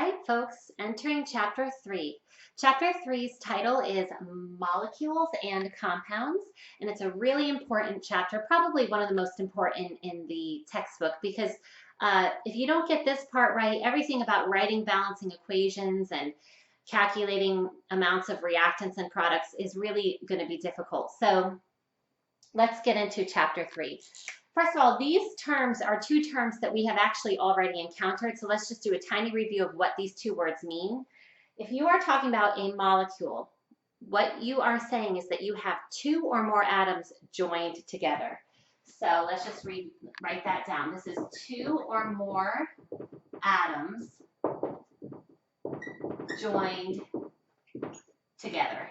right, folks, entering Chapter 3. Chapter 3's title is Molecules and Compounds, and it's a really important chapter, probably one of the most important in the textbook, because if you don't get this part right, everything about writing balancing equations and calculating amounts of reactants and products is really going to be difficult. So let's get into Chapter 3. First of all, these terms are two terms that we have actually already encountered, so let's just do a tiny review of what these two words mean. If you are talking about a molecule, what you are saying is that you have two or more atoms joined together. So let's just write that down. This is two or more atoms joined together.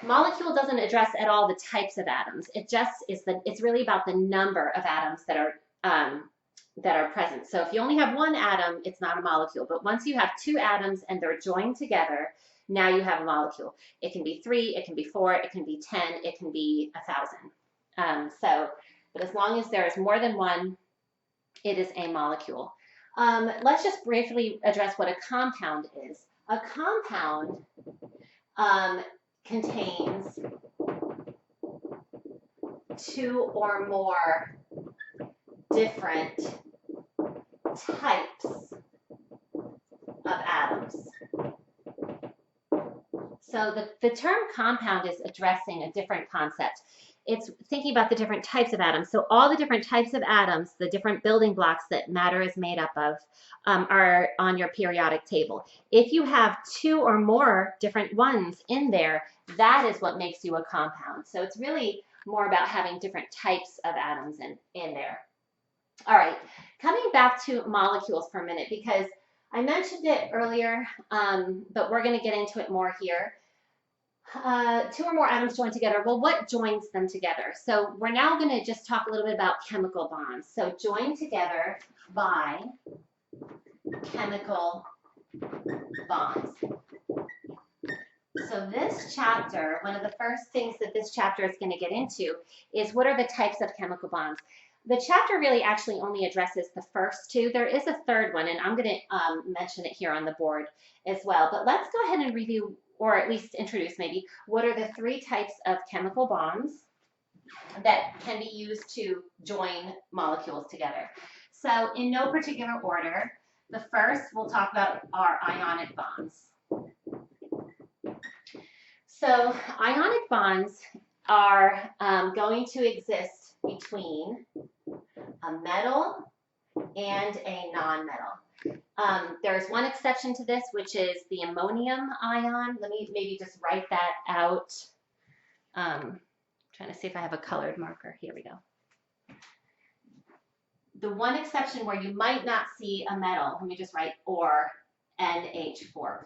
Molecule doesn't address at all the types of atoms. It just is it's really about the number of atoms that are present. So if you only have one atom, it's not a molecule. But once you have two atoms and they're joined together, now you have a molecule. It can be 3, it can be 4, it can be 10, it can be 1,000. But as long as there is more than one, it is a molecule. Let's just briefly address what a compound is. A compound contains two or more different types of atoms. So the term compound is addressing a different concept. It's thinking about the different types of atoms. So all the different types of atoms, the different building blocks that matter is made up of, are on your periodic table. If you have two or more different ones in there, that is what makes you a compound. So it's really more about having different types of atoms in there. All right, coming back to molecules for a minute, because I mentioned it earlier, but we're going to get into it more here. Two or more atoms joined together. Well, what joins them together? So we're now going to just talk a little bit about chemical bonds. So joined together by chemical bonds. So this chapter, one of the first things that this chapter is going to get into is what are the types of chemical bonds. The chapter really actually only addresses the first two. There is a third one, and I'm going to mention it here on the board as well. But let's go ahead and review, or at least introduce maybe, what are the three types of chemical bonds that can be used to join molecules together. So in no particular order, the first we'll talk about are ionic bonds. So ionic bonds are going to exist between a metal and a non-metal. There's one exception to this, which is the ammonium ion. Let me maybe just write that out. Trying to see if I have a colored marker. Here we go. The one exception where you might not see a metal, let me just write or NH4+.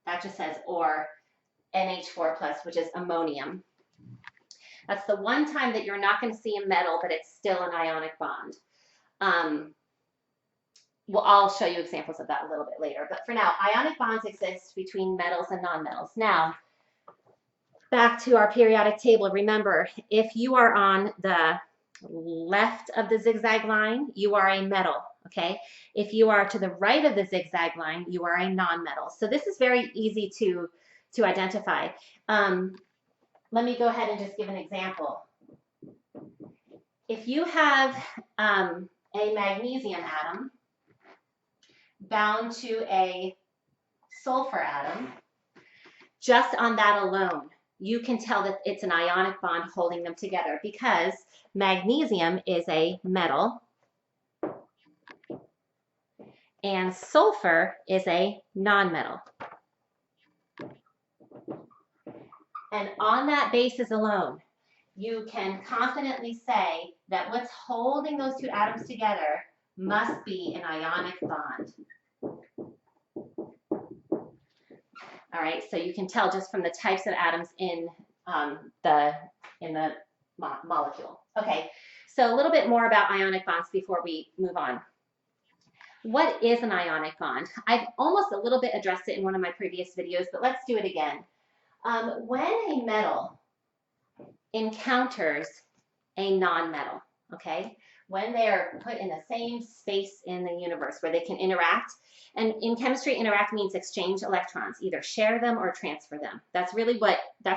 That just says or NH4+, which is ammonium. That's the one time that you're not going to see a metal, but it's still an ionic bond. Well, I'll show you examples of that a little bit later. But for now, ionic bonds exist between metals and nonmetals. Now, back to our periodic table. Remember, if you are on the left of the zigzag line, you are a metal, okay? If you are to the right of the zigzag line, you are a nonmetal. So this is very easy to identify. Let me go ahead and just give an example. If you have a magnesium atom bound to a sulfur atom, just on that alone, you can tell that it's an ionic bond holding them together because magnesium is a metal and sulfur is a nonmetal. And on that basis alone, you can confidently say that what's holding those two atoms together must be an ionic bond. All right, so you can tell just from the types of atoms in the molecule. Okay, so a little bit more about ionic bonds before we move on. What is an ionic bond? I've almost a little bit addressed it in one of my previous videos, but let's do it again. When a metal encounters a nonmetal, okay, when they are put in the same space in the universe where they can interact. And in chemistry, interact means exchange electrons, either share them or transfer them. That's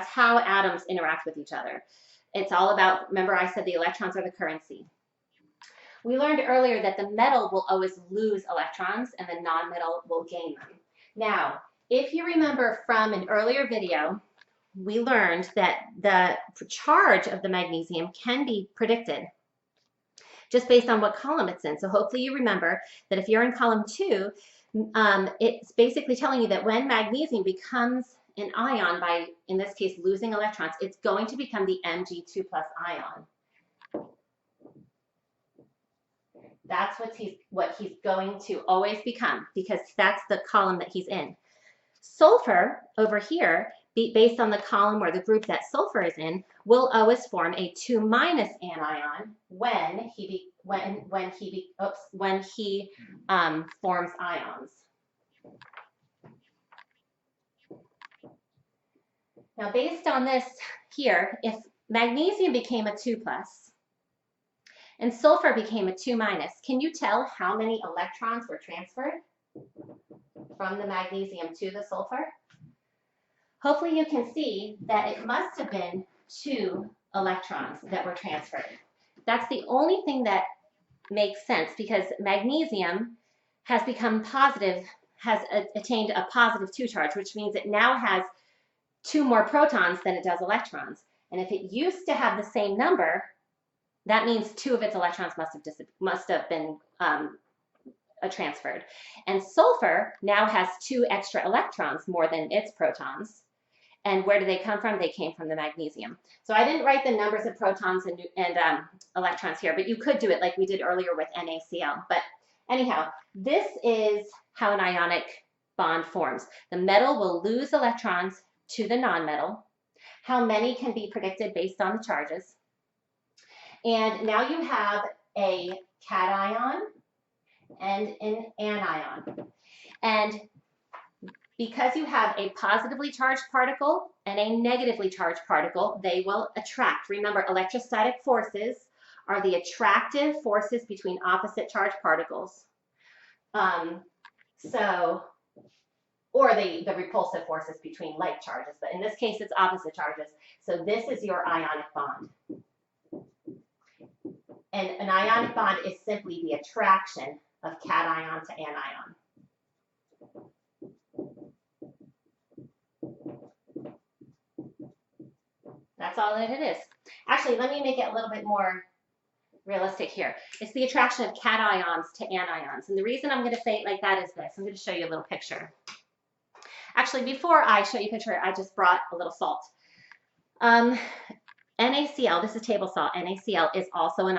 how atoms interact with each other. It's all about, remember I said the electrons are the currency. We learned earlier that the metal will always lose electrons and the non-metal will gain them. Now, if you remember from an earlier video, we learned that the charge of the magnesium can be predicted just based on what column it's in. So hopefully you remember that if you're in column 2, it's basically telling you that when magnesium becomes an ion by, in this case, losing electrons, it's going to become the Mg2+ ion. That's what he's going to always become, because that's the column that he's in. Sulfur over here, based on the column or the group that sulfur is in, will always form a 2- anion when he forms ions. Now, based on this here, if magnesium became a 2+ and sulfur became a 2-, can you tell how many electrons were transferred from the magnesium to the sulfur? Hopefully you can see that it must have been 2 electrons that were transferred. That's the only thing that makes sense, because magnesium has become positive, has attained a +2 charge, which means it now has 2 more protons than it does electrons. And if it used to have the same number, that means 2 of its electrons must have been transferred. And sulfur now has 2 extra electrons more than its protons. And where do they come from? They came from the magnesium. So I didn't write the numbers of protons and electrons here, but you could do it like we did earlier with NaCl. But anyhow, this is how an ionic bond forms. The metal will lose electrons to the nonmetal. How many can be predicted based on the charges. And now you have a cation and an anion. And because you have a positively charged particle and a negatively charged particle, they will attract. Remember, electrostatic forces are the attractive forces between opposite charged particles. Or the repulsive forces between like charges, but in this case, it's opposite charges. So this is your ionic bond. And an ionic bond is simply the attraction of cation to anion. That's all that it is. Actually, let me make it a little bit more realistic here. It's the attraction of cations to anions. And the reason I'm going to say it like that is this. I'm going to show you a little picture. Actually, before I show you a picture, I just brought a little salt. NaCl, this is table salt. NaCl is also an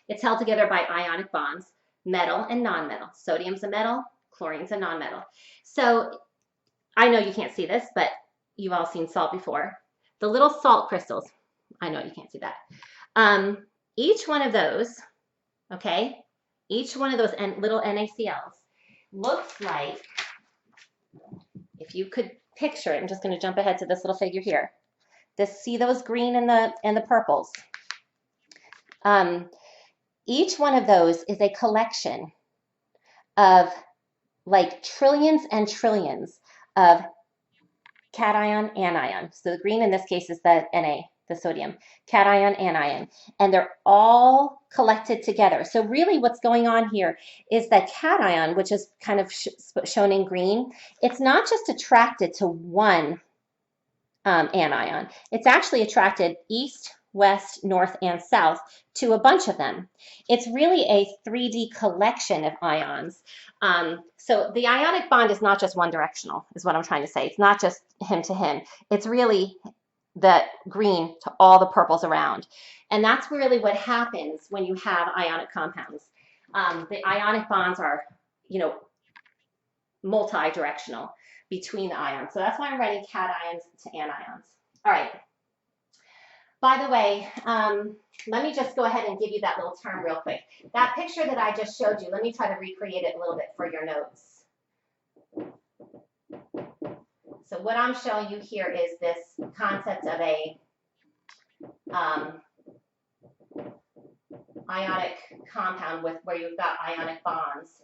it's held together by ionic bonds, metal and nonmetal. Sodium's a metal, chlorine's a nonmetal. So I know you can't see this, but you've all seen salt before. The little salt crystals, I know you can't see that. Each one of those, okay, each one of those little NaCls looks like, if you could picture it, I'm just going to jump ahead to this little figure here. See those green and the purples. Each one of those is a collection of like trillions and trillions of cation, anion. So the green in this case is the Na, the sodium, cation, anion, and they're all collected together. So really what's going on here is that cation, which is kind of shown in green, it's not just attracted to one anion. It's actually attracted east, west, north, and south to a bunch of them. It's really a 3D collection of ions. So the ionic bond is not just one directional, is what I'm trying to say. It's not just him to him. It's really the green to all the purples around. And that's really what happens when you have ionic compounds. The ionic bonds are, multi-directional between the ions. So that's why I'm writing cations to anions. All right. By the way, let me just go ahead and give you that little term real quick. That picture that I just showed you, let me try to recreate it a little bit for your notes. So what I'm showing you here is this concept of ionic compound with where you've got ionic bonds,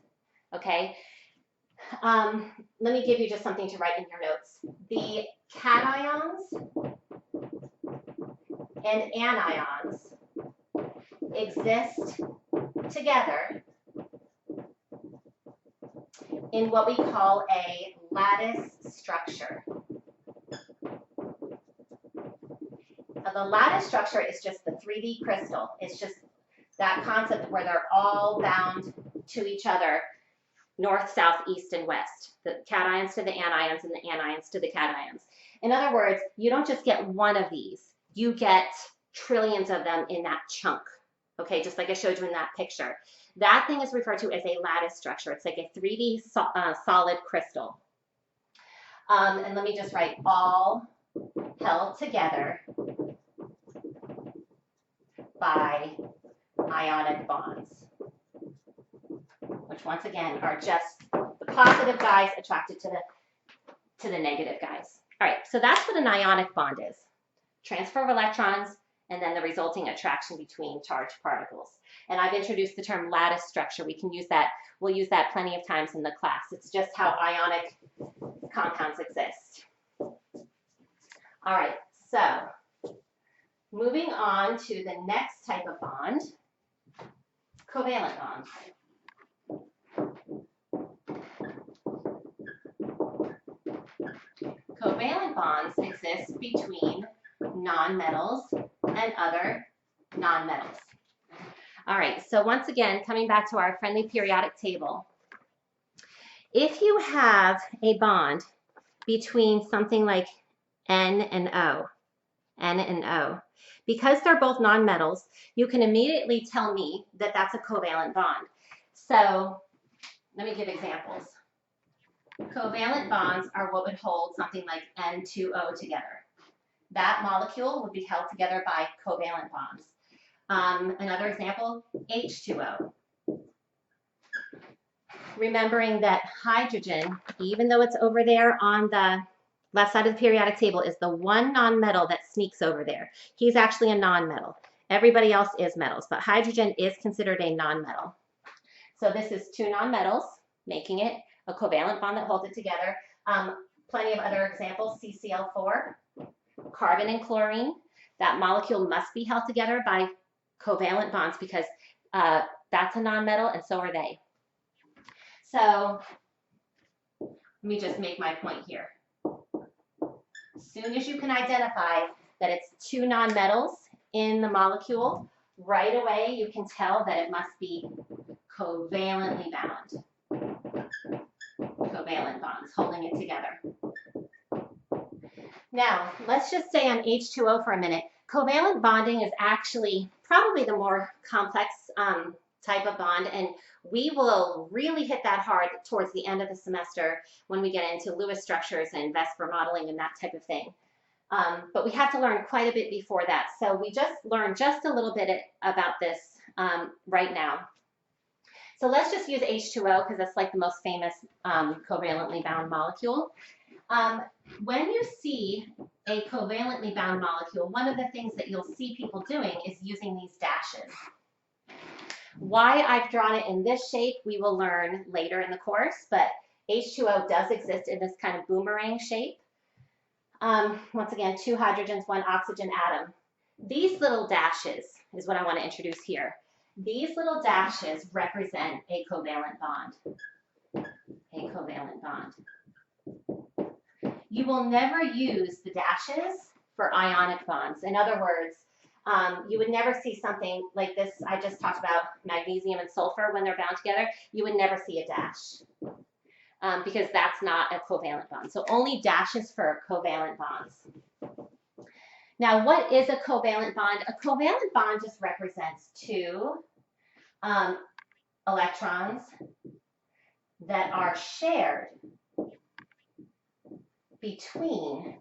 okay? Let me give you just something to write in your notes. The cations and anions exist together in what we call a lattice structure. Now, the lattice structure is just the 3D crystal. It's just that concept where they're all bound to each other, north, south, east, and west. The cations to the anions and the anions to the cations. In other words, you don't just get one of these. You get trillions of them in that chunk, okay, just like I showed you in that picture. That thing is referred to as a lattice structure. It's like a 3D solid crystal. And let me just write all held together by ionic bonds, which once again are just the positive guys attracted to the negative guys. All right, so that's what an ionic bond is. Transfer of electrons and then the resulting attraction between charged particles. And I've introduced the term lattice structure. We can use that, we'll use that plenty of times in the class. It's just how ionic compounds exist. All right, so moving on to the next type of bond, covalent bonds. Covalent bonds exist between nonmetals and other nonmetals. All right, so once again, coming back to our friendly periodic table, if you have a bond between something like N and O, because they're both nonmetals, you can immediately tell me that that's a covalent bond. So let me give examples. Covalent bonds are what would hold something like N2O together. That molecule would be held together by covalent bonds. Another example, H2O. Remembering that hydrogen, even though it's over there on the left side of the periodic table, is the one nonmetal that sneaks over there. He's actually a nonmetal. Everybody else is metals, but hydrogen is considered a nonmetal. So this is two nonmetals, making it a covalent bond that holds it together. Plenty of other examples, CCl4, carbon and chlorine. That molecule must be held together by covalent bonds because that's a nonmetal and so are they. So let me just make my point here. As soon as you can identify that it's two nonmetals in the molecule, right away you can tell that it must be covalently bound. Covalent bonds holding it together. Now, let's just stay on H2O for a minute. Covalent bonding is actually probably the more complex type of bond, and we will really hit that hard towards the end of the semester when we get into Lewis structures and Vesper modeling and that type of thing. But we have to learn quite a bit before that. So we just learned just a little bit about this right now. So let's just use H2O because it's like the most famous covalently bound molecule. When you see a covalently bound molecule, one of the things that you'll see people doing is using these dashes. Why I've drawn it in this shape, we will learn later in the course, but H2O does exist in this kind of boomerang shape. Once again, two hydrogens, one oxygen atom. These little dashes is what I want to introduce here. These little dashes represent a covalent bond. A covalent bond. You will never use the dashes for ionic bonds. In other words, you would never see something like this. I just talked about magnesium and sulfur when they're bound together. You would never see a dash because that's not a covalent bond. So only dashes for covalent bonds. Now, what is a covalent bond? A covalent bond just represents two electrons that are shared between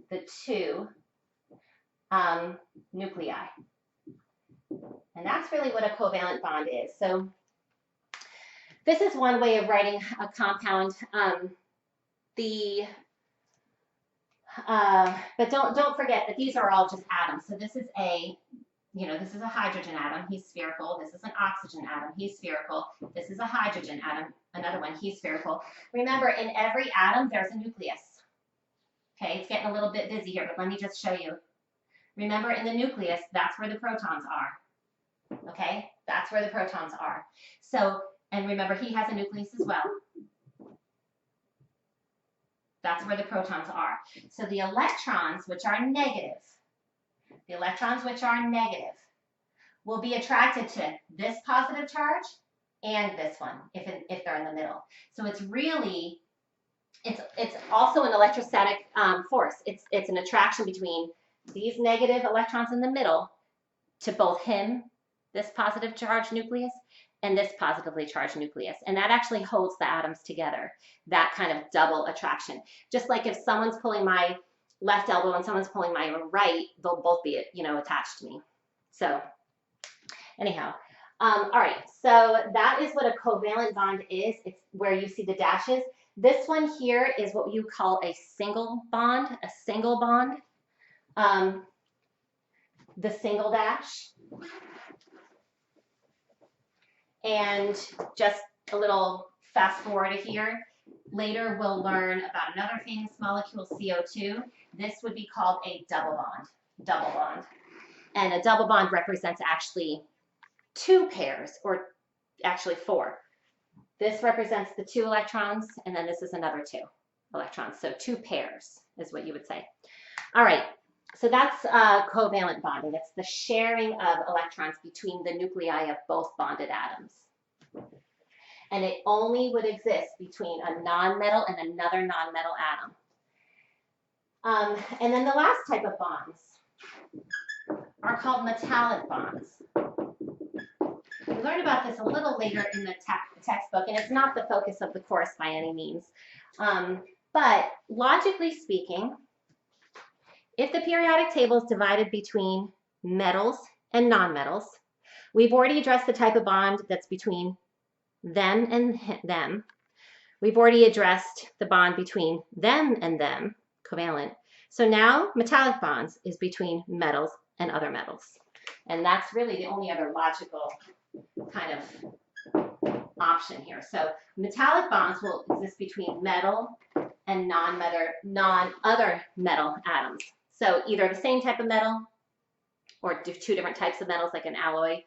the two nuclei. And that's really what a covalent bond is. So this is one way of writing a compound. But don't forget that these are all just atoms. So this is A, you know, this is a hydrogen atom, he's spherical. This is an oxygen atom, he's spherical. This is a hydrogen atom, another one, he's spherical. Remember, in every atom, there's a nucleus. Okay, it's getting a little bit busy here, but let me just show you. Remember, in the nucleus, that's where the protons are. Okay, that's where the protons are. So, and remember, he has a nucleus as well. That's where the protons are. So the electrons, which are negative, will be attracted to this positive charge and this one if they're in the middle. So it's really, it's also an electrostatic force. It's an attraction between these negative electrons in the middle to both him, this positive charged nucleus, and this positively charged nucleus. And that actually holds the atoms together, that kind of double attraction. Just like if someone's pulling my left elbow and someone's pulling my right, they'll both be, you know, attached to me. So anyhow, all right, so that is what a covalent bond is. It's where you see the dashes. This one here is what you call a single bond, the single dash. And just a little fast forward here. Later, we'll learn about another famous molecule, CO2. This would be called a double bond. And a double bond represents actually two pairs, or actually four. This represents the 2 electrons, and then this is another 2 electrons. So 2 pairs is what you would say. All right, so that's covalent bonding. It's the sharing of electrons between the nuclei of both bonded atoms. And it only would exist between a nonmetal and another nonmetal atom. And then the last type of bonds are called metallic bonds. We learned about this a little later in the textbook, and it's not the focus of the course by any means. But logically speaking, if the periodic table is divided between metals and nonmetals, we've already addressed the type of bond that's between them and them. We've already addressed the bond between them and them, covalent. So now metallic bonds is between metals and other metals. And that's really the only other logical kind of option here. So metallic bonds will exist between metal and non-other metal atoms. So either the same type of metal or 2 different types of metals like an alloy.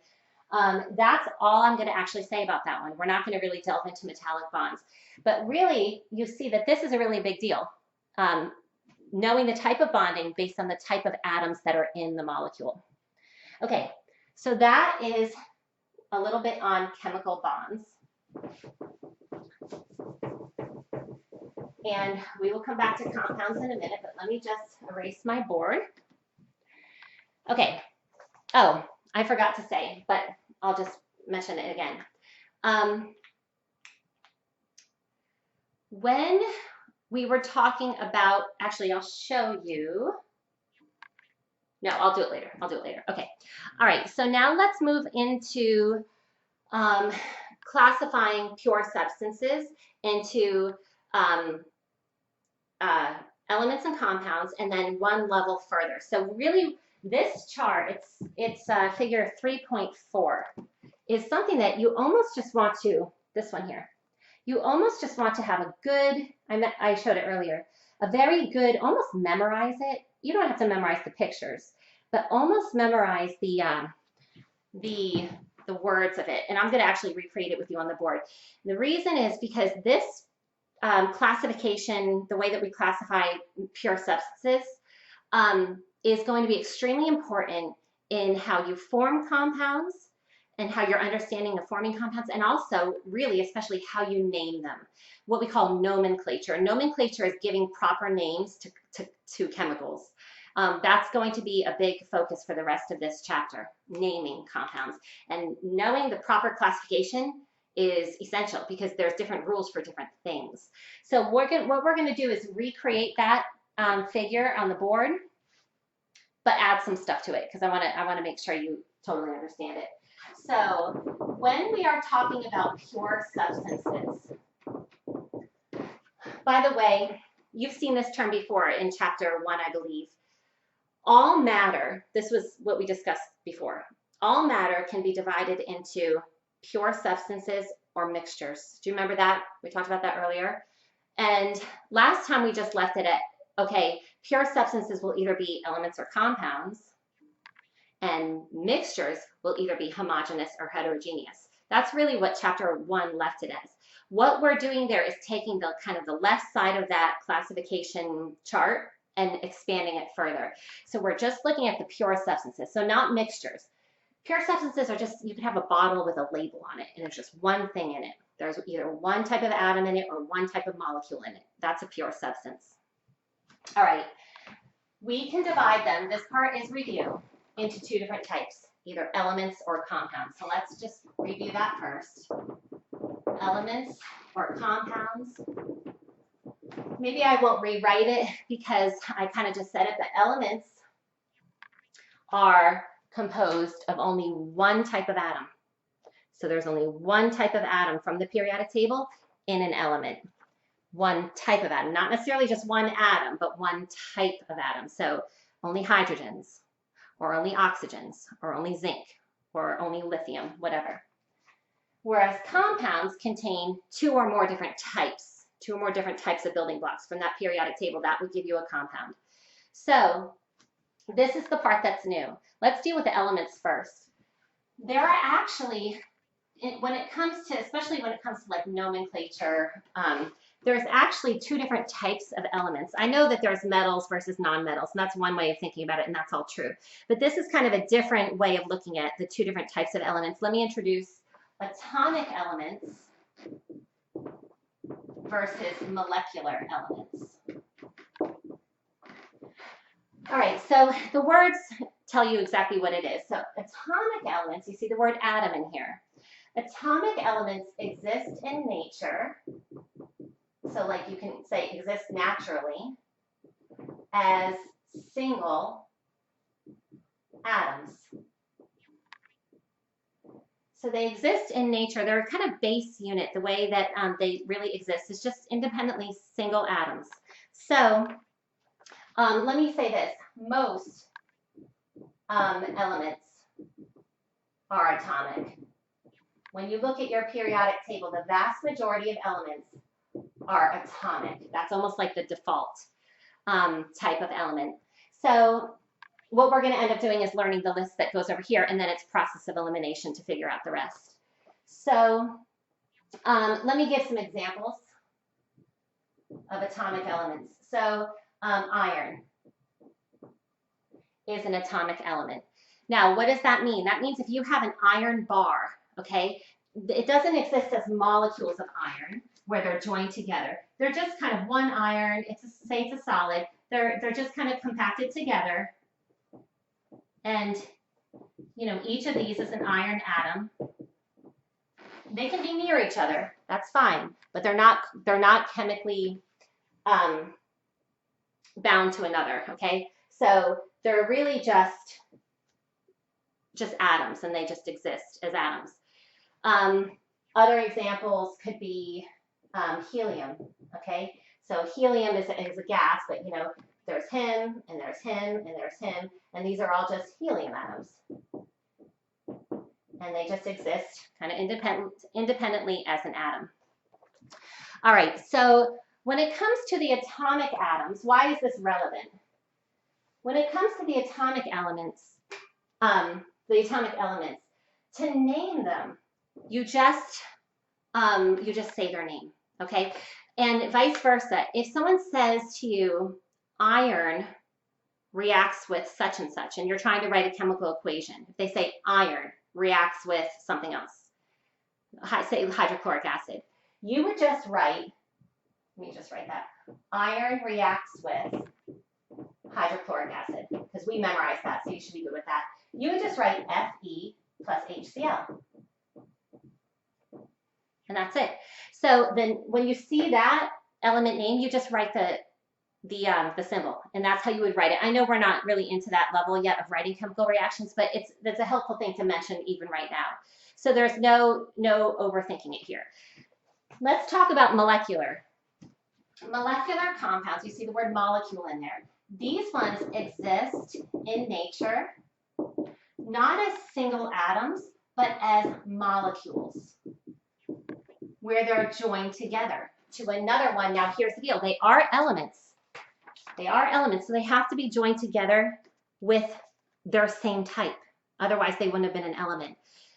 That's all I'm going to actually say about that one. We're not going to really delve into metallic bonds. But really, you see that this is a really big deal. Knowing the type of bonding based on the type of atoms that are in the molecule. Okay, so that is a little bit on chemical bonds. And we will come back to compounds in a minute, but let me just erase my board. Okay. Oh, I forgot to say, but I'll just mention it again. When we were talking about, actually, I'll show you. No, I'll do it later. Okay. All right. So now let's move into classifying pure substances into elements and compounds, and then one level further. So really, this chart, it's figure 3.4, is something that you almost just want to, this one here, you almost just want to have a good, I showed it earlier, a very good, almost memorize it. You don't have to memorize the pictures, but almost memorize the words of it. And I'm going to actually recreate it with you on the board. The reason is because this classification, the way that we classify pure substances, is going to be extremely important in how you form compounds and how you're understanding of forming compounds, and also really especially how you name them, what we call nomenclature. Nomenclature is giving proper names to chemicals. That's going to be a big focus for the rest of this chapter, naming compounds. And knowing the proper classification is essential because there's different rules for different things. So what we're going to do is recreate that figure on the board, but add some stuff to it because I want to make sure you totally understand it. So when we are talking about pure substances, by the way, you've seen this term before in chapter 1, I believe. All matter, this was what we discussed before, all matter can be divided into pure substances or mixtures. Do you remember that? We talked about that earlier. And last time we just left it at, okay, pure substances will either be elements or compounds, and mixtures will either be homogeneous or heterogeneous. That's really what chapter 1 left it as. What we're doing there is taking the kind of the left side of that classification chart and expanding it further. So we're just looking at the pure substances, so not mixtures. Pure substances are just, you can have a bottle with a label on it, and there's just one thing in it. There's either one type of atom in it or one type of molecule in it. That's a pure substance. All right, we can divide them, this part is review, into 2 different types, either elements or compounds. So let's just review that first. Elements or compounds. Maybe I won't rewrite it because I kind of just said it, but elements are composed of only one type of atom. So there's only one type of atom from the periodic table in an element. One type of atom, not necessarily just one atom, but one type of atom. So only hydrogens, or only oxygens, or only zinc, or only lithium, whatever. Whereas compounds contain 2 or more different types, 2 or more different types of building blocks from that periodic table. That would give you a compound. So this is the part that's new. Let's deal with the elements first. There are actually, when it comes to, especially when it comes to like nomenclature, there's actually 2 different types of elements. I know that there's metals versus non-metals, and that's one way of thinking about it, and that's all true. But this is kind of a different way of looking at the 2 different types of elements. Let me introduce atomic elements versus molecular elements. All right, so the words tell you exactly what it is. So atomic elements, you see the word atom in here. Atomic elements exist in nature. So like you can say exist naturally as single atoms. So they exist in nature. They're a kind of base unit. The way that they really exist is just independently single atoms. So let me say this. Most elements are atomic. When you look at your periodic table, the vast majority of elements are atomic. That's almost like the default type of element. So what we're going to end up doing is learning the list that goes over here, and then it's process of elimination to figure out the rest. So let me give some examples of atomic elements. So iron is an atomic element. Now, what does that mean? That means if you have an iron bar, okay, it doesn't exist as molecules of iron where they're joined together. They're just kind of one iron. Say it's a solid. They're just kind of compacted together. And, you know, each of these is an iron atom. They can be near each other. That's fine. But they're not chemically bound to another, okay? So they're really just atoms, and they just exist as atoms. Other examples could be helium, okay? So helium is a gas, but, you know, there's him, and there's him, and there's him, and these are all just helium atoms. And they just exist kind of independently as an atom. All right, so when it comes to the atomic atoms, why is this relevant? When it comes to the atomic elements, to name them, you just say their name, okay? And vice versa. If someone says to you, iron reacts with such and such, and you're trying to write a chemical equation, if they say iron reacts with something else, say hydrochloric acid, you would just write, let me just write that, iron reacts with hydrochloric acid, because we memorized that, so you should be good with that. You would just write Fe plus HCl. And that's it. So then when you see that element name, you just write the symbol, and that's how you would write it. I know we're not really into that level yet of writing chemical reactions, but that's a helpful thing to mention even right now. So there's no overthinking it here. Let's talk about molecular compounds. You see the word molecule in there. These ones exist in nature, not as single atoms, but as molecules, where they're joined together to another one. Now, here's the deal. They are elements. They are elements, so they have to be joined together with their same type. Otherwise, they wouldn't have been an element.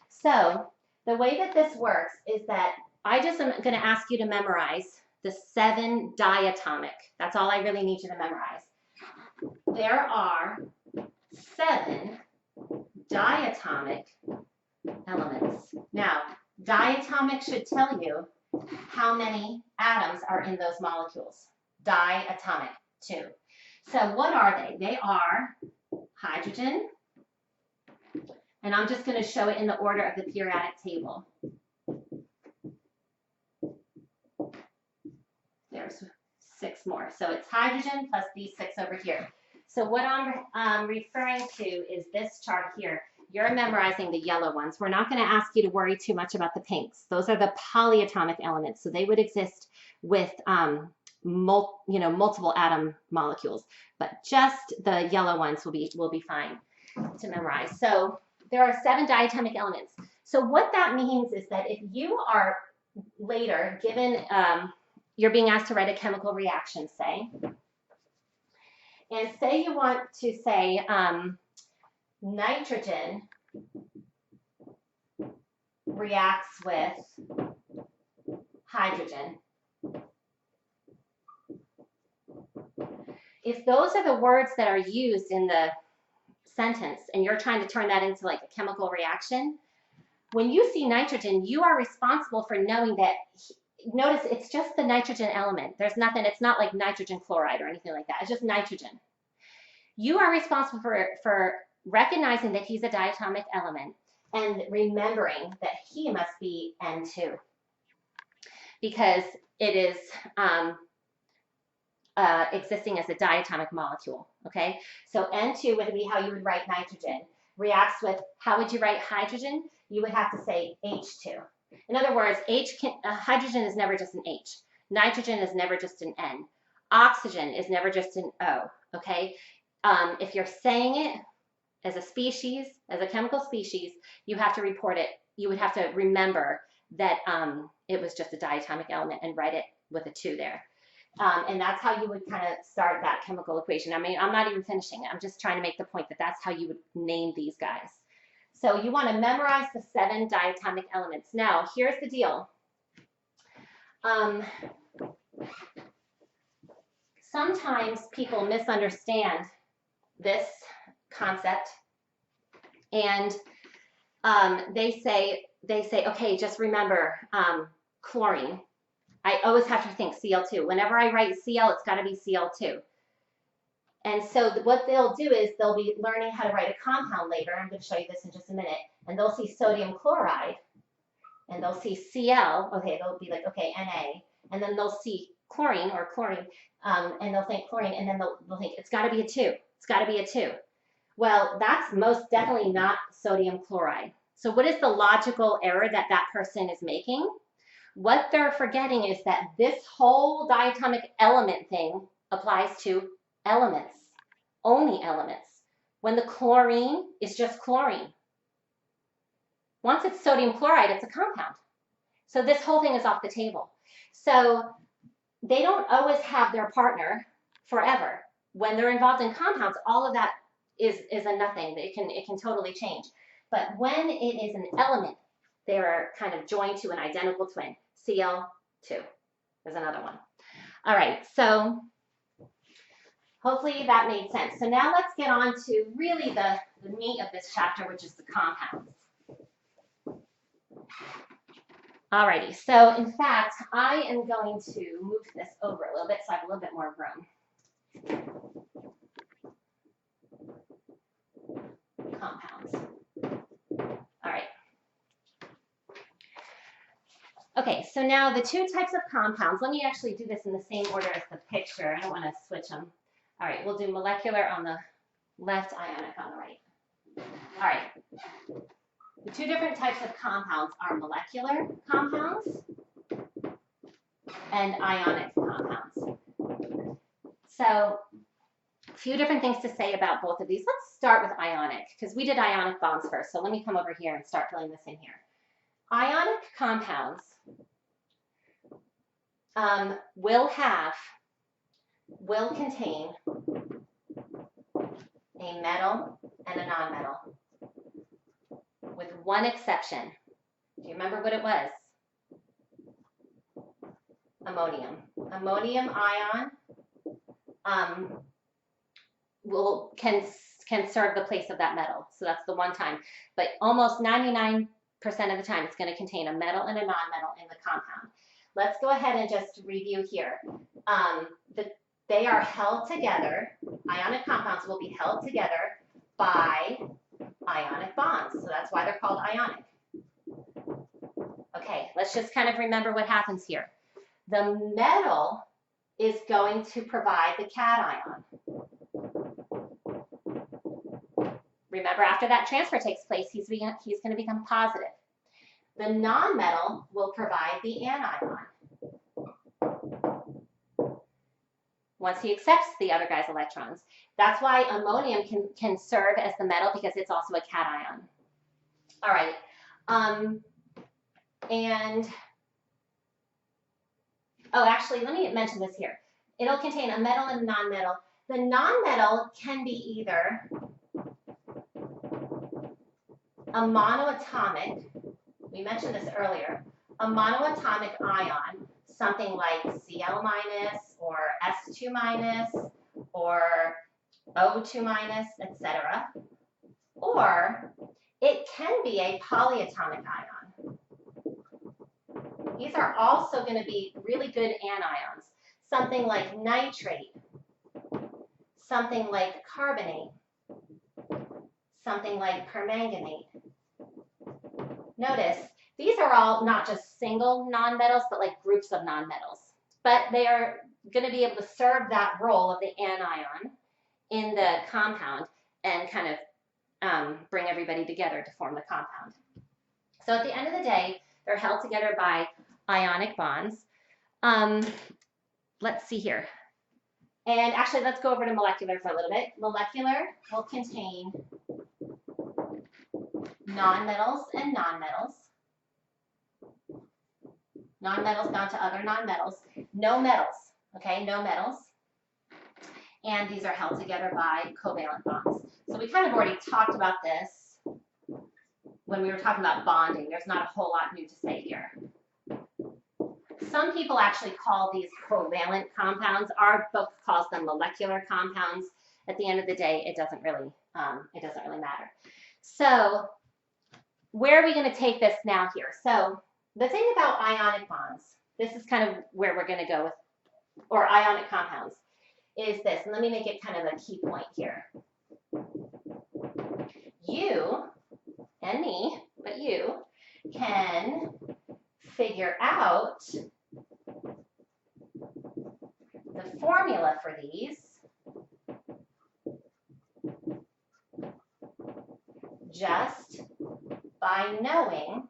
So the way that this works is that I just am going to ask you to memorize the 7 diatomic. That's all I really need you to memorize. There are 7 diatomic elements. Now, diatomic should tell you how many atoms are in those molecules. Diatomic, 2. So what are they? They are hydrogen, and I'm just going to show it in the order of the periodic table. There's 6 more. So it's hydrogen plus these 6 over here. So what I'm referring to is this chart here. You're memorizing the yellow ones. We're not going to ask you to worry too much about the pinks. Those are the polyatomic elements. So they would exist with multiple atom molecules, but just the yellow ones will be fine to memorize. So there are 7 diatomic elements. So what that means is that if you are later given, you're being asked to write a chemical reaction, say, and say you want to say nitrogen reacts with hydrogen. If those are the words that are used in the sentence and you're trying to turn that into like a chemical reaction, when you see nitrogen, you are responsible for knowing that, notice it's just the nitrogen element. There's nothing, it's not like nitrogen chloride or anything like that. It's just nitrogen. You are responsible for recognizing that he's a diatomic element and remembering that he must be N2 because it is existing as a diatomic molecule, okay? So N2 would be how you would write nitrogen. Reacts with, how would you write hydrogen? You would have to say H2. In other words, hydrogen is never just an H. Nitrogen is never just an N. Oxygen is never just an O, okay? If you're saying it as a species, as a chemical species, you have to report it. You would have to remember that it was just a diatomic element and write it with a 2 there. And that's how you would kind of start that chemical equation. I mean, I'm not even finishing it. I'm just trying to make the point that that's how you would name these guys. So you want to memorize the 7 diatomic elements. Now, here's the deal. Sometimes people misunderstand this concept, and they say, okay, just remember chlorine. I always have to think Cl2. Whenever I write Cl, it's got to be Cl2. And so what they'll do is they'll be learning how to write a compound later. I'm going to show you this in just a minute. And they'll see sodium chloride, and they'll see Cl. Okay, they'll be like, okay, Na. And then they'll see chlorine or chlorine, and they'll think chlorine, and then they'll think it's got to be a 2. It's got to be a 2. Well, that's most definitely not sodium chloride. So what is the logical error that that person is making? What they're forgetting is that this whole diatomic element thing applies to elements, only elements, when the chlorine is just chlorine. Once it's sodium chloride, it's a compound. So this whole thing is off the table. So they don't always have their partner forever. When they're involved in compounds, all of that is a nothing. It can totally change. But when it is an element, they are kind of joined to an identical twin. Cl2 is another one. All right, so hopefully that made sense. So now let's get on to really the meat of this chapter, which is the compounds. Alrighty, so in fact, I am going to move this over a little bit so I have a little bit more room. Compounds. All right. Okay, so now the 2 types of compounds, let me actually do this in the same order as the picture. I don't want to switch them. All right, we'll do molecular on the left, ionic on the right. All right. The 2 different types of compounds are molecular compounds and ionic compounds. So A few different things to say about both of these. Let's start with ionic, because we did ionic bonds first. So let me come over here and start filling this in here. Ionic compounds will contain a metal and a nonmetal, with one exception. Do you remember what it was? Ammonium. Ammonium ion can serve the place of that metal. So that's the one time. But almost 99% of the time, it's going to contain a metal and a nonmetal in the compound. Let's go ahead and just review here. They are held together. Ionic compounds will be held together by ionic bonds. So that's why they're called ionic. Okay, let's just kind of remember what happens here. The metal is going to provide the cation. Remember, after that transfer takes place, he's going to become positive. The nonmetal will provide the anion once he accepts the other guy's electrons. That's why ammonium can serve as the metal, because it's also a cation. All right. Oh, actually, let me mention this here. It'll contain a metal and a nonmetal. The nonmetal can be either a monoatomic, we mentioned this earlier, a monoatomic ion, something like Cl- or S2- or O2-, etc. Or it can be a polyatomic ion. These are also going to be really good anions, something like nitrate, something like carbonate, something like permanganate. Notice, these are all not just single nonmetals, but like groups of nonmetals. But they are going to be able to serve that role of the anion in the compound and kind of bring everybody together to form the compound. So at the end of the day, they're held together by ionic bonds. Let's see here. And actually, let's go over to molecular for a little bit. Molecular will contain nonmetals and nonmetals. Nonmetals bound to other nonmetals. No metals, okay? No metals. And these are held together by covalent bonds. So we kind of already talked about this when we were talking about bonding. There's not a whole lot new to say here. Some people actually call these covalent compounds. Our book calls them molecular compounds. At the end of the day, it doesn't really matter. So where are we going to take this now here? So the thing about ionic bonds, this is kind of where we're going to go with, or ionic compounds, is this. And let me make it kind of a key point here. You and me, but you can figure out the formula for these just by knowing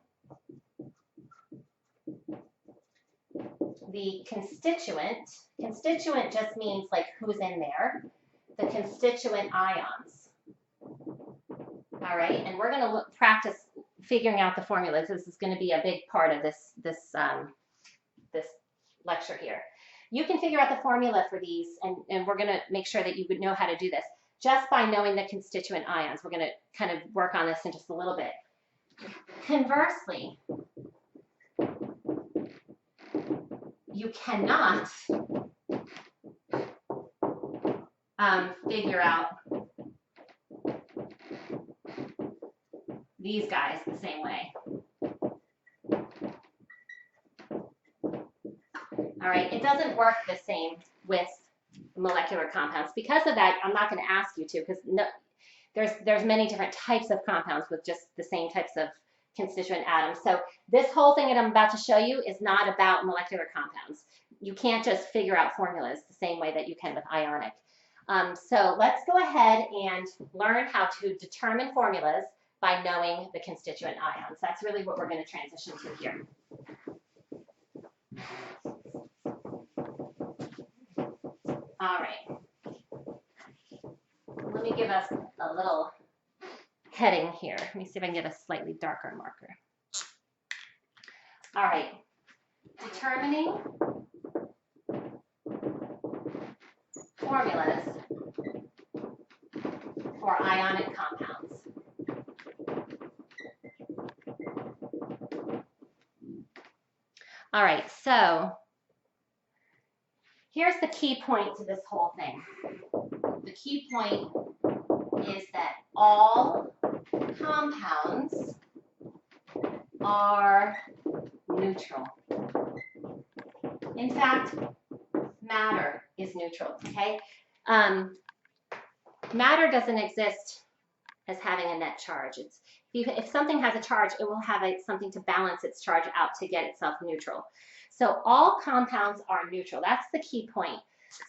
the constituent. Constituent just means like who's in there. The constituent ions. All right, and we're going to practice figuring out the formulas. This is going to be a big part of this lecture here. You can figure out the formula for these, and we're going to make sure that you would know how to do this just by knowing the constituent ions. We're going to kind of work on this in just a little bit. Conversely, you cannot figure out these guys the same way. All right, it doesn't work the same with molecular compounds. Because of that, I'm not going to ask you to, because there's many different types of compounds with just the same types of constituent atoms. So this whole thing that I'm about to show you is not about molecular compounds. You can't just figure out formulas the same way that you can with ionic. So let's go ahead and learn how to determine formulas by knowing the constituent ions. That's really what we're going to transition to here. All right. give us a little heading here. Let me see if I can get a slightly darker marker. All right, determining formulas for ionic compounds. All right, so here's the key point to this whole thing. The key point is that all compounds are neutral. In fact, matter is neutral, okay? Matter doesn't exist as having a net charge. If something has a charge, it will have something to balance its charge out to get itself neutral. So all compounds are neutral. That's the key point.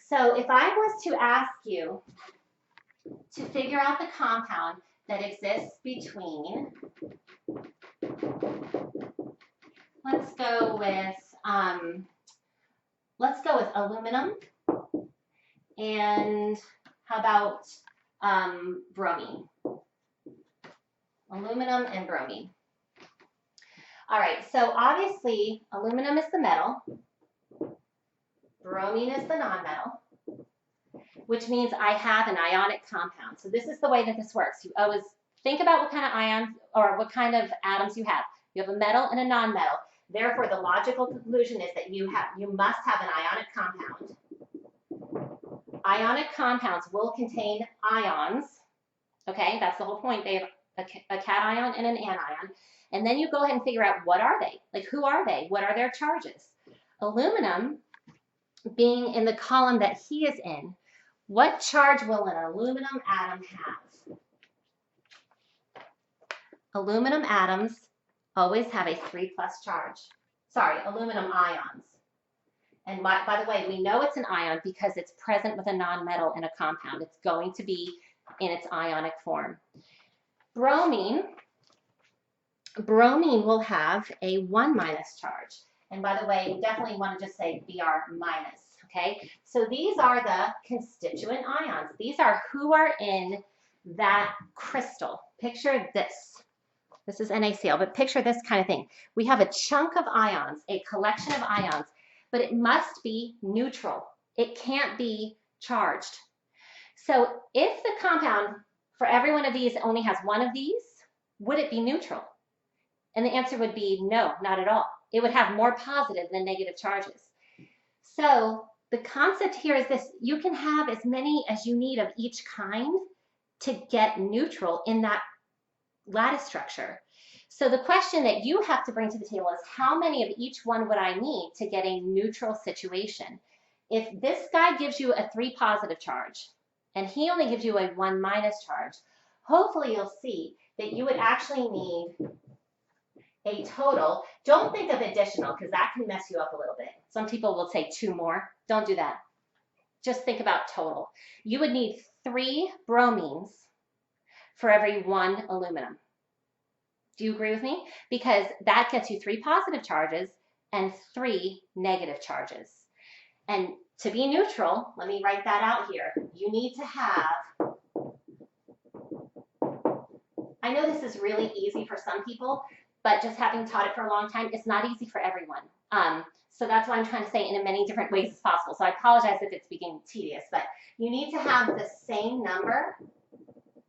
So if I was to ask you to figure out the compound that exists between, let's go with aluminum, and how about bromine? Aluminum and bromine. All right, so obviously aluminum is the metal, bromine is the nonmetal, which means I have an ionic compound. So this is the way that this works. You always think about what kind of ions or what kind of atoms you have. You have a metal and a nonmetal. Therefore, the logical conclusion is that you must have an ionic compound. Ionic compounds will contain ions. Okay, that's the whole point. They have a cation and an anion. And then you go ahead and figure out, what are they? Like, who are they? What are their charges? Aluminum, being in the column that he is in, what charge will an aluminum atom have? Aluminum atoms always have a 3+ charge. Sorry, aluminum ions. And by the way, we know it's an ion because it's present with a nonmetal in a compound. It's going to be in its ionic form. Bromine will have a 1- charge. And by the way, we definitely want to just say Br-, okay? So these are the constituent ions. These are who are in that crystal. Picture this. This is NaCl, but picture this kind of thing. We have a chunk of ions, a collection of ions, but it must be neutral. It can't be charged. So if the compound for every one of these only has one of these, would it be neutral? And the answer would be no, not at all. It would have more positive than negative charges. So the concept here is this: you can have as many as you need of each kind to get neutral in that lattice structure. So the question that you have to bring to the table is, how many of each one would I need to get a neutral situation? If this guy gives you a 3+ charge and he only gives you a 1- charge, hopefully you'll see that you would actually need a total. Don't think of additional, because that can mess you up a little bit. Some people will say 2 more. Don't do that. Just think about total. You would need 3 bromines for every 1 aluminum. Do you agree with me? Because that gets you 3 positive charges and 3 negative charges. And to be neutral, let me write that out here. You need to have, I know this is really easy for some people, but just having taught it for a long time, it's not easy for everyone. So that's why I'm trying to say it in as many different ways as possible. So I apologize if it's becoming tedious, but you need to have the same number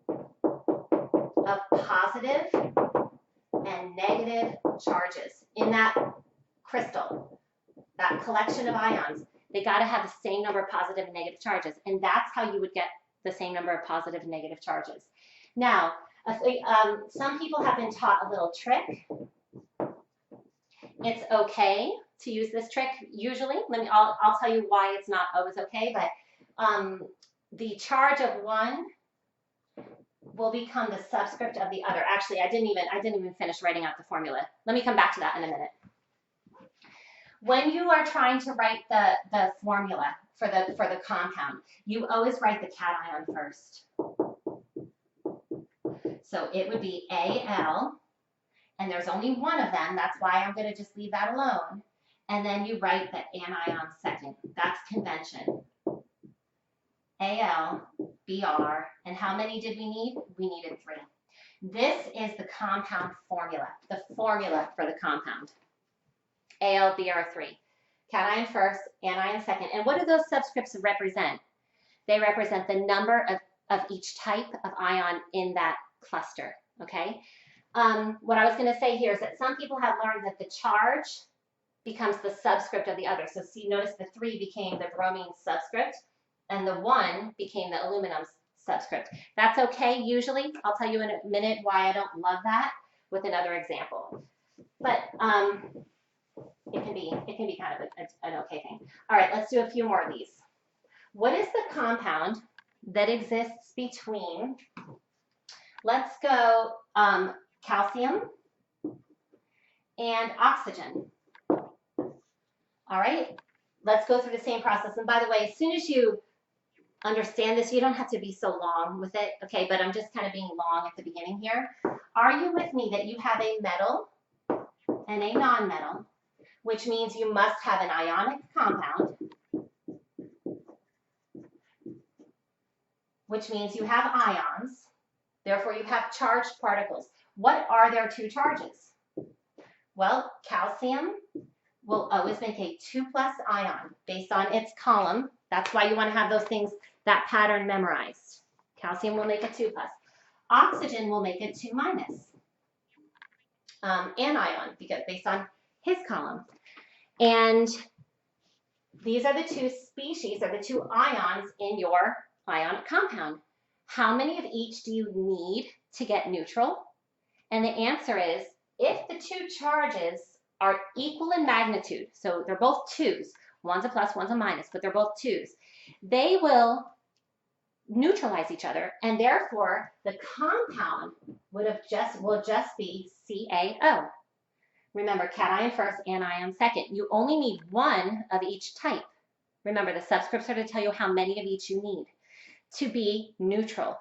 of positive and negative charges in that crystal, that collection of ions. They got to have the same number of positive and negative charges, and that's how you would get the same number of positive and negative charges. Now, some people have been taught a little trick. It's okay to use this trick usually. I'll tell you why it's not always okay, but the charge of one will become the subscript of the other. Actually, I didn't even finish writing out the formula. Let me come back to that in a minute. When you are trying to write the formula for the compound, you always write the cation first. So it would be Al, and there's only one of them. That's why I'm going to just leave that alone. And then you write the anion second. That's convention. Al, Br, and how many did we need? We needed 3. This is the compound formula, the formula for the compound. Al, Br, 3. Cation first, anion second. And what do those subscripts represent? They represent the number of each type of ion in that cluster, okay? What I was going to say here is that some people have learned that the charge becomes the subscript of the other. So see, notice the 3 became the bromine subscript, and the 1 became the aluminum subscript. That's okay usually. I'll tell you in a minute why I don't love that with another example. But it can be kind of an okay thing. All right, let's do a few more of these. What is the compound that exists between, let's go calcium and oxygen? All right, let's go through the same process. And by the way, as soon as you understand this, you don't have to be so long with it, okay? But I'm just kind of being long at the beginning here. Are you with me that you have a metal and a nonmetal, which means you must have an ionic compound, which means you have ions, therefore you have charged particles. What are their 2 charges? Well, calcium will always make a 2+ ion based on its column. That's why you want to have those things, that pattern memorized. Calcium will make a 2+. Oxygen will make a 2-, anion, because based on his column. And these are the 2 species, or the 2 ions in your ionic compound. How many of each do you need to get neutral? And the answer is, if the 2 charges are equal in magnitude, so they're both 2s, one's a plus, one's a minus, but they're both 2s, they will neutralize each other, and therefore the compound will just be CaO. Remember, cation first, anion second. You only need 1 of each type. Remember, the subscripts are to tell you how many of each you need to be neutral.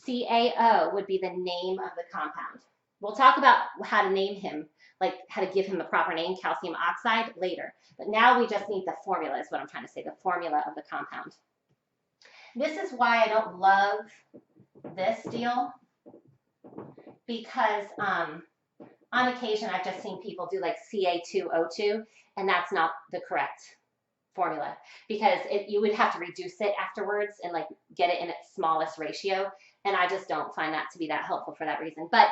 CaO would be the name of the compound. We'll talk about how to name him, like how to give him a proper name, calcium oxide, later. But now we just need the formula, is what I'm trying to say, the formula of the compound. This is why I don't love this deal, because on occasion I've just seen people do like Ca2O2, and that's not the correct formula, because you would have to reduce it afterwards and like get it in its smallest ratio, and I just don't find that to be that helpful for that reason. But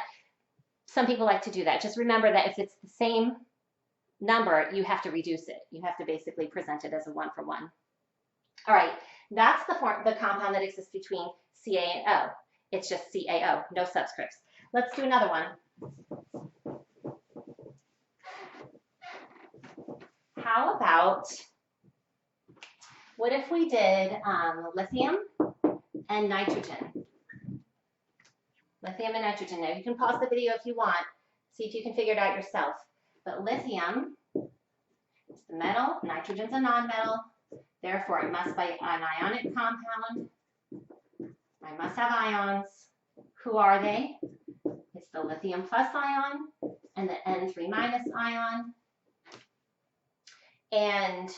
some people like to do that. Just remember that if it's the same number, you have to reduce it. You have to basically present it as a 1-for-1. All right, that's the compound that exists between Ca and O. It's just CaO, no subscripts. Let's do another one. How about, what if we did lithium and nitrogen? Lithium and nitrogen. Now you can pause the video if you want, see if you can figure it out yourself. But lithium is the metal, nitrogen's a nonmetal, therefore it must be an ionic compound. I must have ions. Who are they? It's the lithium plus ion and the N3- ion. And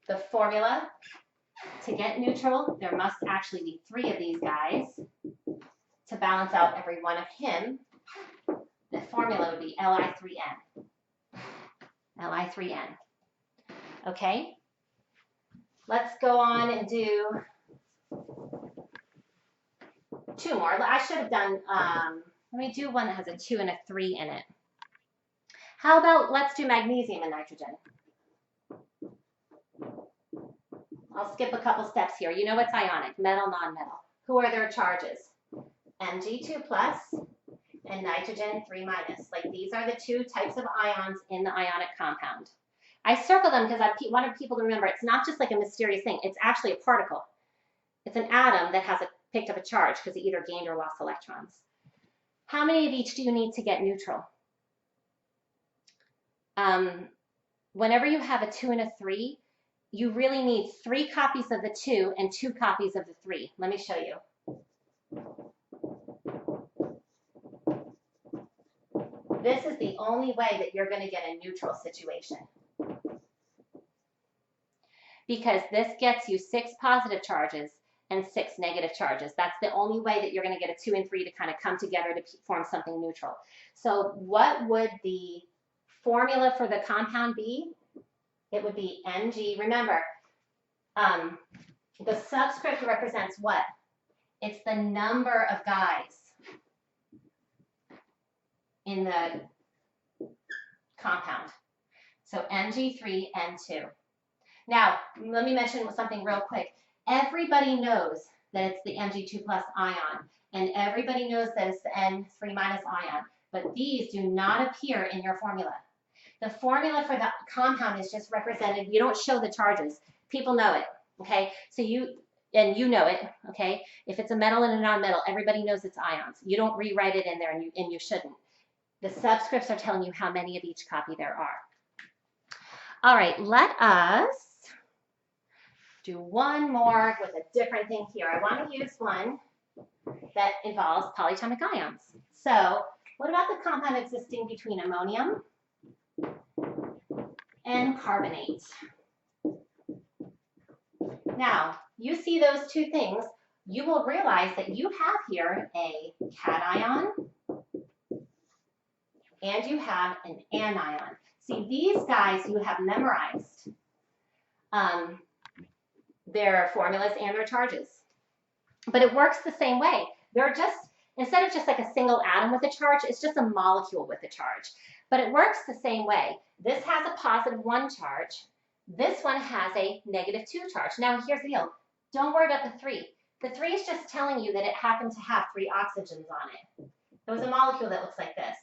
the formula, to get neutral, there must actually be 3 of these guys to balance out every one of him. The formula would be Li3N. Li3N. Okay? Let's go on and do 2 more. I should have done, let me do one that has a 2 and a 3 in it. How about, let's do magnesium and nitrogen. I'll skip a couple steps here. You know it's ionic, metal, non-metal. Who are their charges? Mg2+ and nitrogen 3-. Like, these are the 2 types of ions in the ionic compound. I circle them because I wanted people to remember it's not just like a mysterious thing. It's actually a particle. It's an atom that has picked up a charge because it either gained or lost electrons. How many of each do you need to get neutral? Whenever you have a 2 and a 3, you really need 3 copies of the 2 and 2 copies of the 3. Let me show you. This is the only way that you're going to get a neutral situation. Because this gets you 6 positive charges and 6 negative charges. That's the only way that you're going to get a 2 and 3 to kind of come together to form something neutral. So what would the formula for the compound be? It would be Mg. Remember, the subscript represents what? It's the number of guys in the compound. So Mg3N2. Now, let me mention something real quick. Everybody knows that it's the Mg2 plus ion, and everybody knows that it's the N3 minus ion, but these do not appear in your formula. The formula for the compound is just represented. You don't show the charges. People know it, okay? So you know it, okay? If it's a metal and a non-metal, everybody knows it's ions. You don't rewrite it in there, and you shouldn't. The subscripts are telling you how many of each copy there are. All right, let us do one more with a different thing here. I want to use one that involves polyatomic ions. So what about the compound existing between ammonium and carbonate? Now, you see those two things, you will realize that you have here a cation and you have an anion. See, these guys you have memorized their formulas and their charges. But it works the same way. They're just, instead of just like a single atom with a charge, it's just a molecule with a charge. But it works the same way. This has a positive 1 charge. This one has a negative 2 charge. Now here's the deal. Don't worry about the 3. The 3 is just telling you that it happened to have 3 oxygens on it. It was a molecule that looks like this.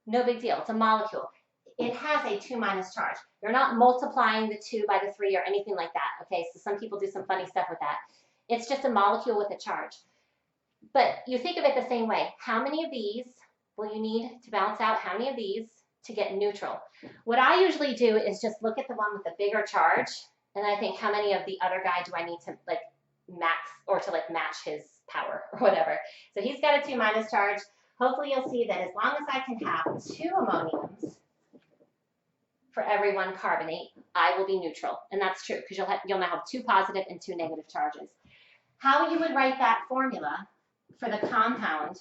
No big deal. It's a molecule. It has a 2 minus charge. You're not multiplying the 2 by the 3 or anything like that. Okay, so some people do some funny stuff with that. It's just a molecule with a charge. But you think of it the same way. How many of these will you need to balance out? How many of these to get neutral? What I usually do is just look at the one with the bigger charge, and I think how many of the other guy do I need to like max or to like match his power or whatever. So he's got a 2 minus charge. Hopefully you'll see that as long as I can have 2 ammoniums for every 1 carbonate, I will be neutral. And that's true because you'll now have 2 positive and 2 negative charges. How you would write that formula for the compound,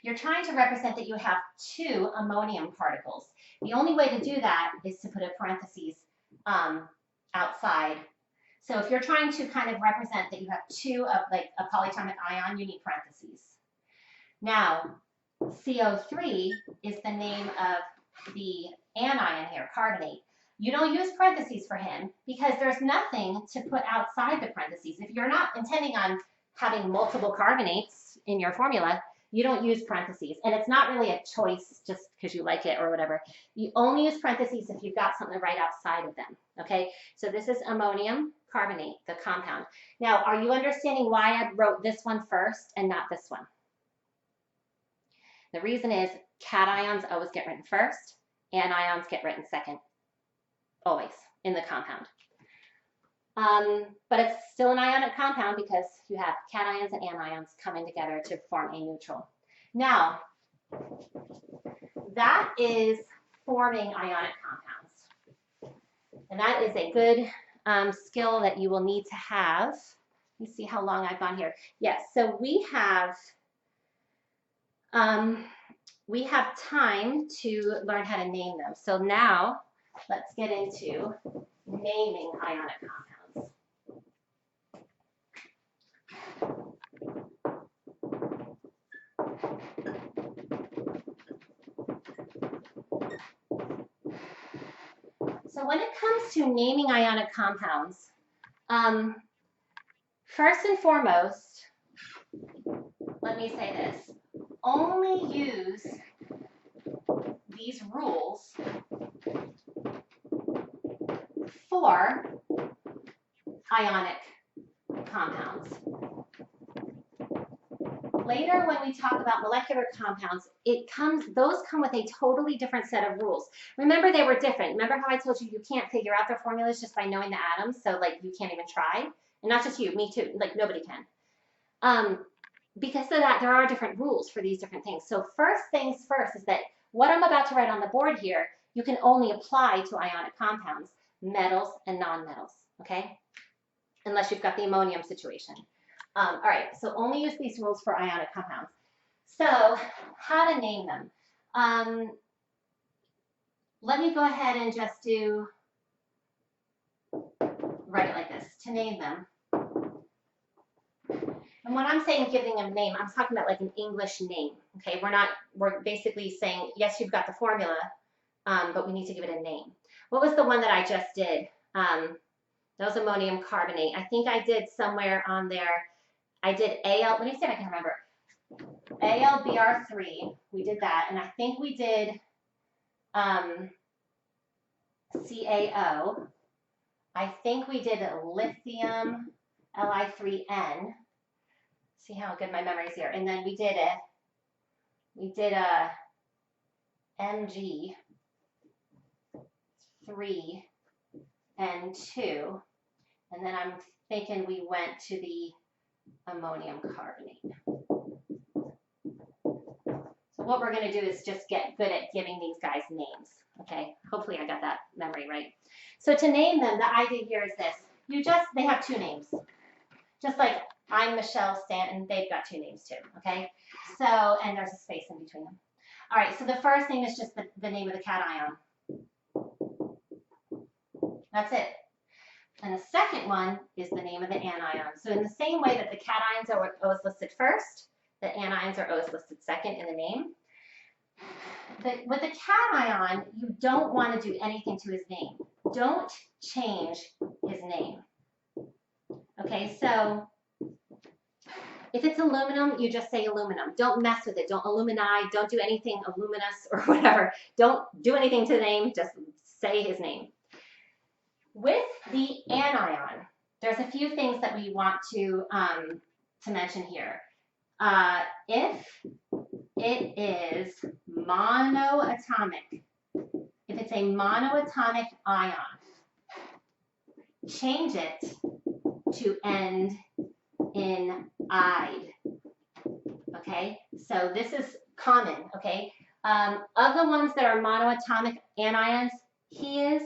you're trying to represent that you have 2 ammonium particles. The only way to do that is to put a parentheses outside. So if you're trying to kind of represent that you have 2 of like a polyatomic ion, you need parentheses. Now, CO3 is the name of the anion here, carbonate. You don't use parentheses for him because there's nothing to put outside the parentheses. If you're not intending on having multiple carbonates in your formula, you don't use parentheses. And it's not really a choice just because you like it or whatever. You only use parentheses if you've got something right outside of them, okay? So this is ammonium carbonate, the compound. Now, are you understanding why I wrote this one first and not this one? The reason is cations always get written first, anions get written second, always, in the compound. But it's still an ionic compound because you have cations and anions coming together to form a neutral. Now, that is forming ionic compounds. And that is a good skill that you will need to have. Let me see how long I've gone here. Yes, so we have time to learn how to name them. So now let's get into naming ionic compounds. So when it comes to naming ionic compounds, first and foremost, let me say this. Only use these rules for ionic compounds. Later, when we talk about molecular compounds, those come with a totally different set of rules. Remember, they were different. Remember how I told you you can't figure out their formulas just by knowing the atoms, so like you can't even try? And not just you, me too, like nobody can. Because of that, there are different rules for these different things. So first things first is that what I'm about to write on the board here, you can only apply to ionic compounds. metals and nonmetals, okay? Unless you've got the ammonium situation. All right, so only use these rules for ionic compounds. So how to name them? Let me go ahead and just write it like this, to name them. And when I'm saying giving them a name, I'm talking about like an English name, okay? We're basically saying, yes, you've got the formula, but we need to give it a name. What was the one that I just did? That was ammonium carbonate. I think I did somewhere on there, I did Al, let me see if I can remember. AlBr3, we did that, and I think we did CaO. I think we did lithium Li3N. See how good my memory is here. And then we did a Mg3 and 2. And then I'm thinking we went to the ammonium carbonate. So what we're going to do is just get good at giving these guys names. Okay, hopefully I got that memory right. So to name them, the idea here is this. They have two names. Just like I'm Michelle Stanton, they've got two names too, okay? So, and there's a space in between them. All right, so the first name is just the name of the cation. That's it. And the second one is the name of the anion. So in the same way that the cations are always listed first, the anions are always listed second in the name. With the cation, you don't want to do anything to his name. Don't change his name. Okay, so if it's aluminum, you just say aluminum. Don't mess with it. Don't alumini. Don't do anything aluminous or whatever. Don't do anything to the name. Just say his name. With the anion, there's a few things that we want to mention here. If it is monoatomic, if it's a monoatomic ion, change it to end in "ide." Okay, so this is common. Okay, of the ones that are monoatomic anions, he is.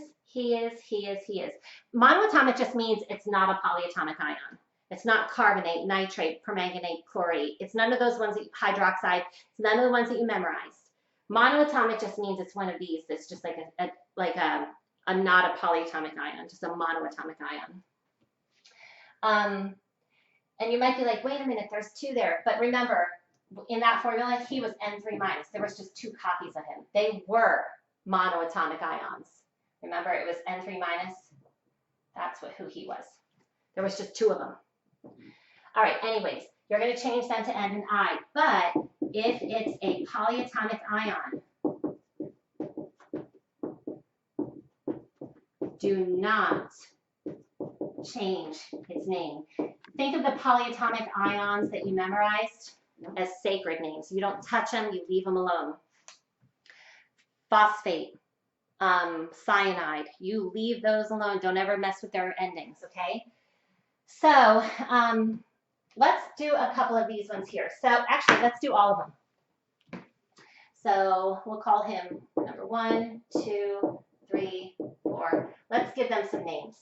Monoatomic just means it's not a polyatomic ion. It's not carbonate, nitrate, permanganate, chlorate. It's none of those ones that hydroxide. It's none of the ones that you memorized. Monoatomic just means it's one of these. It's just like a not a polyatomic ion, just a monoatomic ion. And you might be like, wait a minute, there's two there. But remember, in that formula, he was N3 minus. There was just two copies of him. They were monoatomic ions. Remember, it was N3 minus. That's who he was. There was just two of them. All right, anyways, you're going to change them to end in "ide." But if it's a polyatomic ion, do not change its name. Think of the polyatomic ions that you memorized as sacred names. You don't touch them, you leave them alone. Phosphate, cyanide, you leave those alone. Don't ever mess with their endings, okay? So let's do a couple of these ones here. So actually, let's do all of them. So we'll call him number 1, 2, 3, 4. Let's give them some names.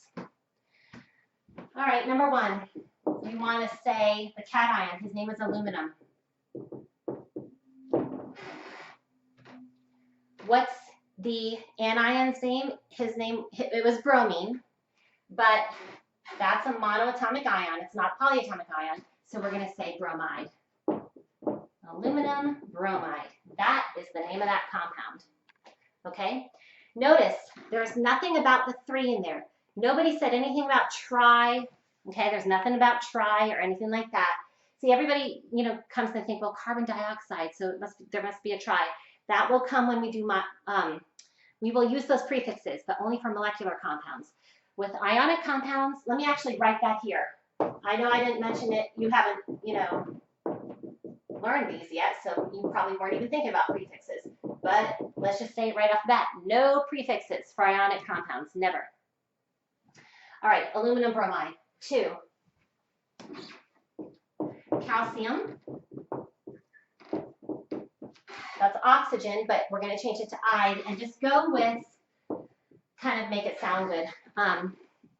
All right, number 1, you want to say the cation. His name is aluminum. What's the anion's name? His name, it was bromine, but that's a monoatomic ion. It's not a polyatomic ion, so we're going to say bromide. Aluminum bromide. That is the name of that compound. Okay? Notice there's nothing about the 3 in there. Nobody said anything about tri. Okay? There's nothing about tri or anything like that. See, everybody, comes to think, well, carbon dioxide, so there must be a tri. That will come when we do we will use those prefixes, but only for molecular compounds. With ionic compounds, let me actually write that here. I know I didn't mention it. You haven't, learned these yet, so you probably weren't even thinking about prefixes. But let's just say it right off the bat. No prefixes for ionic compounds. Never. All right, aluminum bromide. 2. Calcium. That's oxygen, but we're going to change it to "ide" and just go with kind of make it sound good.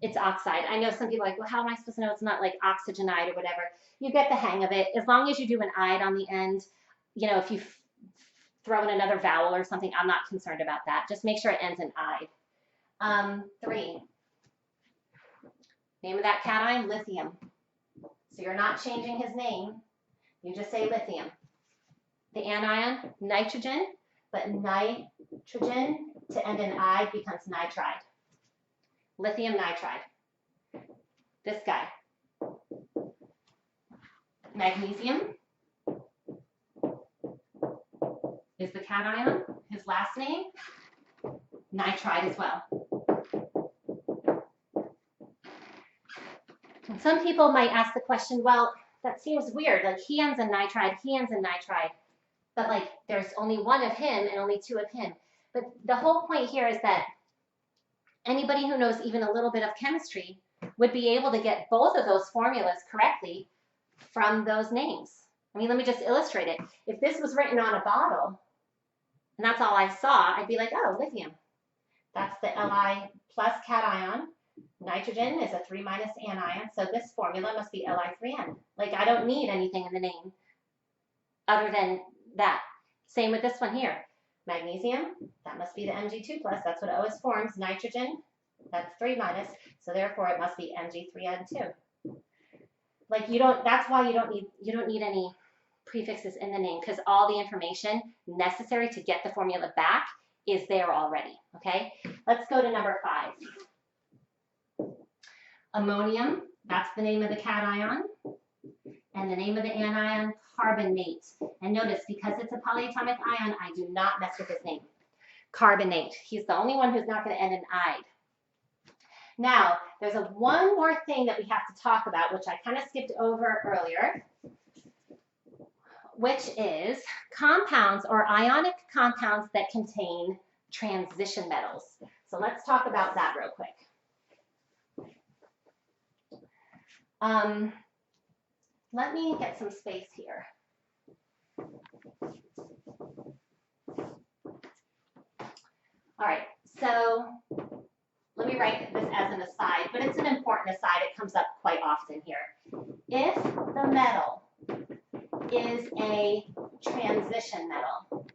It's oxide. I know some people are like, well, how am I supposed to know it's not like oxygenide or whatever? You get the hang of it. As long as you do an ide on the end, you know, if you throw in another vowel or something, I'm not concerned about that. Just make sure it ends in ide. 3. Name of that cation, lithium. So you're not changing his name. You just say lithium. The anion, nitrogen, but nitrogen to end in ide becomes nitride. Lithium nitride. This guy. Magnesium is the cation. His last name, nitride as well. And some people might ask the question, well, that seems weird. Like he ends in nitride, he ends in nitride. But like there's only one of him and only 2 of him. But the whole point here is that anybody who knows even a little bit of chemistry would be able to get both of those formulas correctly from those names. I mean, let me just illustrate it. If this was written on a bottle, and that's all I saw, I'd be like, oh, lithium. That's the Li plus cation. Nitrogen is a 3- anion, so this formula must be Li3N. Like, I don't need anything in the name other than that. Same with this one here. Magnesium, that must be the Mg2+, that's what OS forms. Nitrogen, that's 3-, so therefore it must be Mg3N2. Like that's why you don't need any prefixes in the name, because all the information necessary to get the formula back is there already, okay? Let's go to number 5. Ammonium, that's the name of the cation, and the name of the anion, carbonate. And notice, because it's a polyatomic ion, I do not mess with his name. Carbonate. He's the only one who's not going to end in ide. Now, there's one more thing that we have to talk about, which I kind of skipped over earlier, which is compounds or ionic compounds that contain transition metals. So let's talk about that real quick. Let me get some space here. All right, so let me write this as an aside, but it's an important aside. It comes up quite often here. If the metal is a transition metal,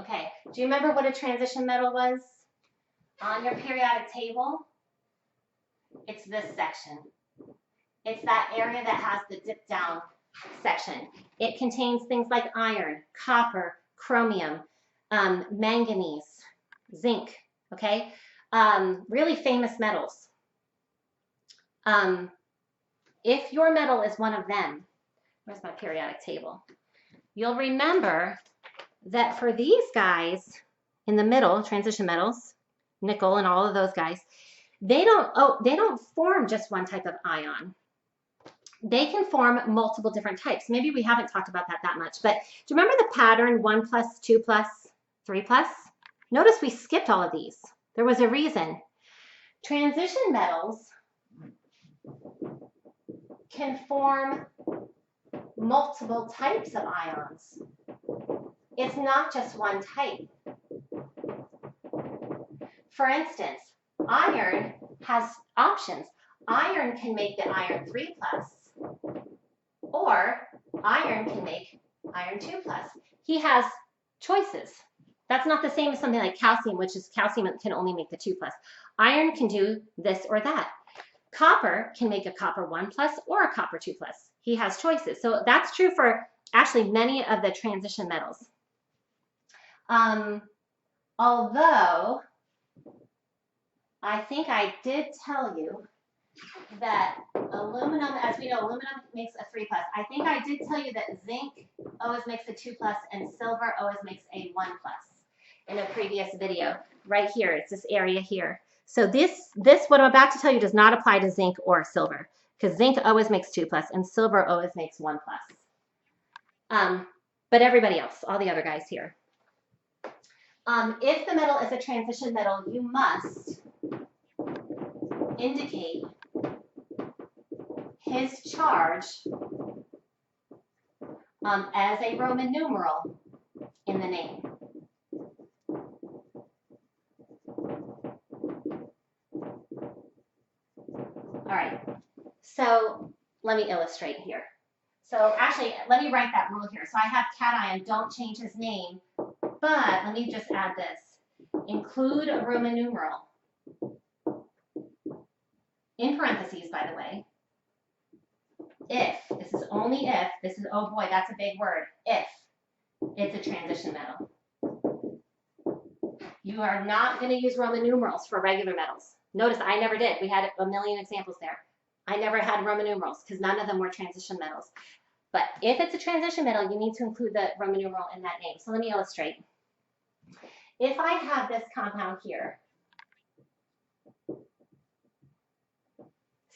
okay, do you remember what a transition metal was on your periodic table? It's this section. It's that area that has the dip down section. It contains things like iron, copper, chromium, manganese, zinc, okay? Really famous metals. If your metal is one of them, where's my periodic table? You'll remember that for these guys in the middle, transition metals, nickel and all of those guys, they don't form just one type of ion. They can form multiple different types. Maybe we haven't talked about that much, but do you remember the pattern 1+, 2+, 3+? Notice we skipped all of these. There was a reason. Transition metals can form multiple types of ions. It's not just one type. For instance, iron has options. Iron can make the iron 3+, or iron can make iron 2+. He has choices. That's not the same as something like calcium, which is calcium can only make the 2+. Iron can do this or that. Copper can make a copper 1+ or a copper 2+. He has choices. So that's true for actually many of the transition metals. Although I think I did tell you that aluminum, as we know, aluminum makes a 3+. I think I did tell you that zinc always makes a 2+, and silver always makes a 1+ in a previous video. Right here, it's this area here. So this what I'm about to tell you does not apply to zinc or silver, because zinc always makes 2+, and silver always makes 1+. But everybody else, all the other guys here. If the metal is a transition metal, you must indicate his charge as a Roman numeral in the name. All right, so let me illustrate here. So actually, let me write that rule here. So I have cation, don't change his name, but let me just add this. Include a Roman numeral. In parentheses, by the way. If, this is only if, this is, oh boy, that's a big word, if it's a transition metal. You are not going to use Roman numerals for regular metals. Notice I never did. We had a million examples there. I never had Roman numerals because none of them were transition metals. But if it's a transition metal, you need to include the Roman numeral in that name. So let me illustrate. If I have this compound here,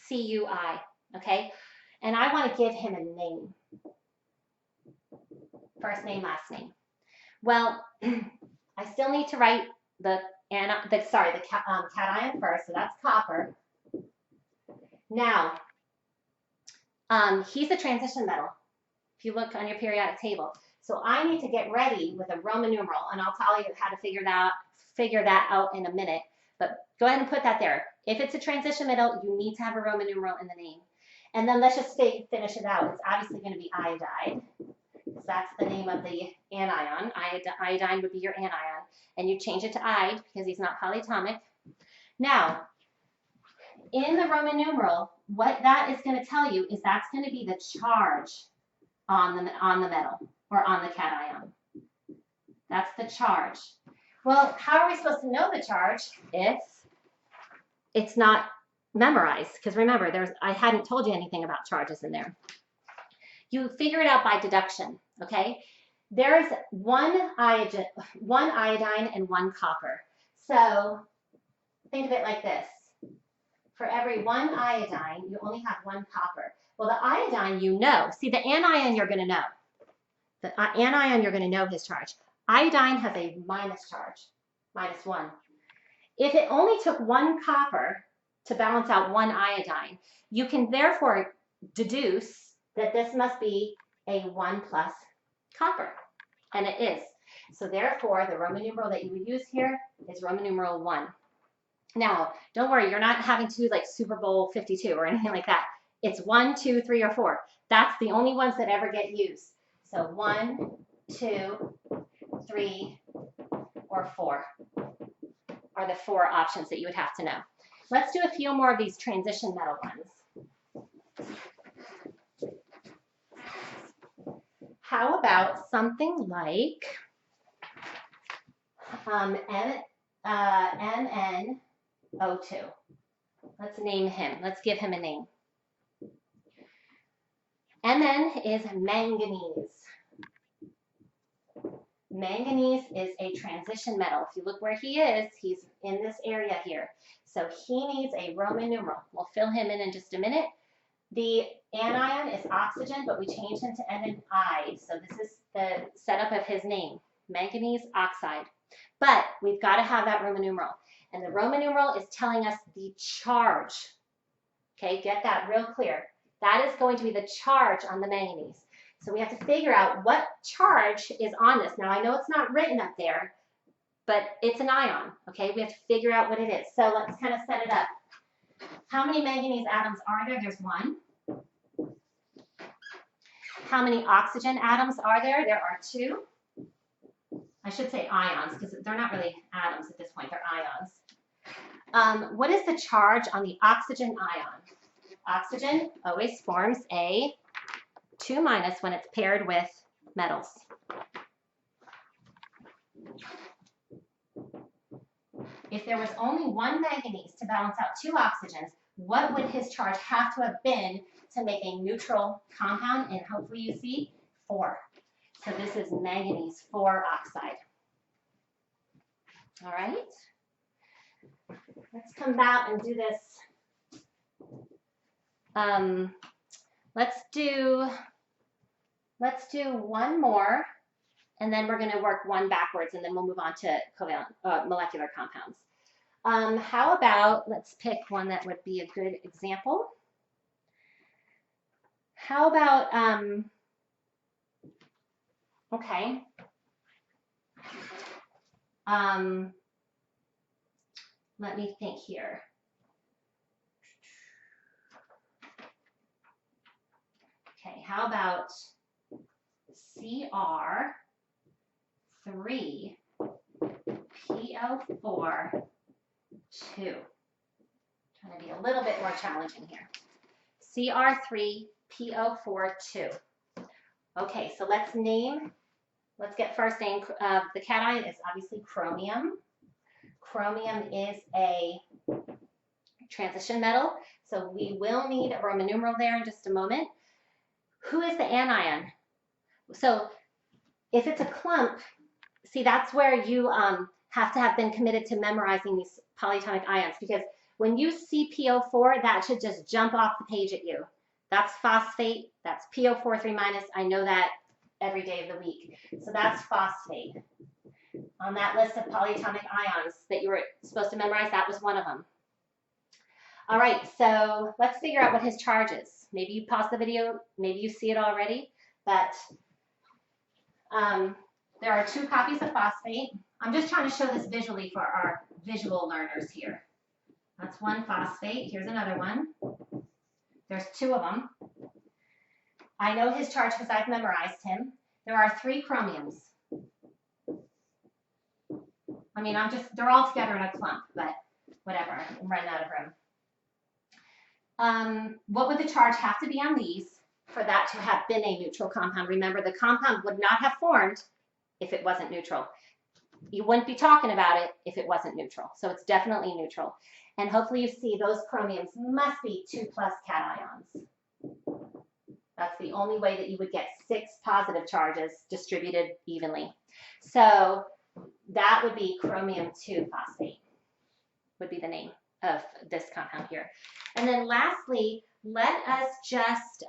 CuI, okay, and I want to give him a name, first name, last name. Well, I still need to write the cation first, so that's copper. Now, he's a transition metal, if you look on your periodic table. So I need to get ready with a Roman numeral, and I'll tell you how to figure that out in a minute. But go ahead and put that there. If it's a transition metal, you need to have a Roman numeral in the name. And then let's just finish it out. It's obviously going to be iodide, because that's the name of the anion. Iodine would be your anion. And you change it to ide because he's not polyatomic. Now, in the Roman numeral, what that is going to tell you is that's going to be the charge on the metal or on the cation. That's the charge. Well, how are we supposed to know the charge if it's not memorized? Because remember, I hadn't told you anything about charges in there. You figure it out by deduction, okay? There's one iodine and one copper. So think of it like this. For every one iodine, you only have one copper. Well, the iodine, you know. See, the anion, you're going to know. The anion, you're going to know his charge. Iodine has a minus charge, -1. If it only took one copper to balance out one iodine, you can therefore deduce that this must be a 1+ copper, and it is. So therefore, the Roman numeral that you would use here is Roman numeral 1. Now, don't worry, you're not having to do like Super Bowl 52 or anything like that. It's 1, 2, 3, or 4. That's the only ones that ever get used. So 1, 2, 3, or 4 are the 4 options that you would have to know. Let's do a few more of these transition metal ones. How about something like MnO2? Let's name him. Let's give him a name. Mn is manganese. Manganese is a transition metal. If you look where he is, he's in this area here. So he needs a Roman numeral. We'll fill him in just a minute. The anion is oxygen, but we changed him to end in I. So this is the setup of his name, manganese oxide. But we've got to have that Roman numeral. And the Roman numeral is telling us the charge. Okay, get that real clear. That is going to be the charge on the manganese. So we have to figure out what charge is on this. Now, I know it's not written up there, but it's an ion, okay? We have to figure out what it is. So let's kind of set it up. How many manganese atoms are there? There's 1. How many oxygen atoms are there? There are 2. I should say ions because they're not really atoms at this point. They're ions. What is the charge on the oxygen ion? Oxygen always forms a 2- when it's paired with metals. If there was only one manganese to balance out 2 oxygens, what would his charge have to have been to make a neutral compound? And hopefully you see 4. So this is manganese 4 oxide. All right. Let's come back and do this. Let's do one more, and then we're going to work one backwards, and then we'll move on to covalent molecular compounds. How about, let's pick one that would be a good example. How about, okay, Let me think here. Okay, how about Cr3PO4 2. Trying to be a little bit more challenging here. Cr3PO4 2. Okay, so let's get first name. The cation is obviously chromium. Chromium is a transition metal, so we will need a Roman numeral there in just a moment. Who is the anion? So if it's a clump, see, that's where you have to have been committed to memorizing these polyatomic ions, because when you see PO4, that should just jump off the page at you. That's phosphate, that's PO4 3-. I know that every day of the week. So that's phosphate. On that list of polyatomic ions that you were supposed to memorize, that was one of them. All right, so let's figure out what his charge is. Maybe you pause the video, maybe you see it already, but there are 2 copies of phosphate. I'm just trying to show this visually for our visual learners here. That's one phosphate. Here's another one. There's 2 of them. I know his charge because I've memorized him. There are 3 chromiums. I mean, they're all together in a clump, but whatever, I'm running out of room. What would the charge have to be on these for that to have been a neutral compound? Remember, the compound would not have formed if it wasn't neutral. You wouldn't be talking about it if it wasn't neutral. So it's definitely neutral. And hopefully you see those chromiums must be 2+ cations. That's the only way that you would get 6 positive charges distributed evenly. So that would be chromium 2 phosphate, would be the name of this compound here. And then lastly, let us just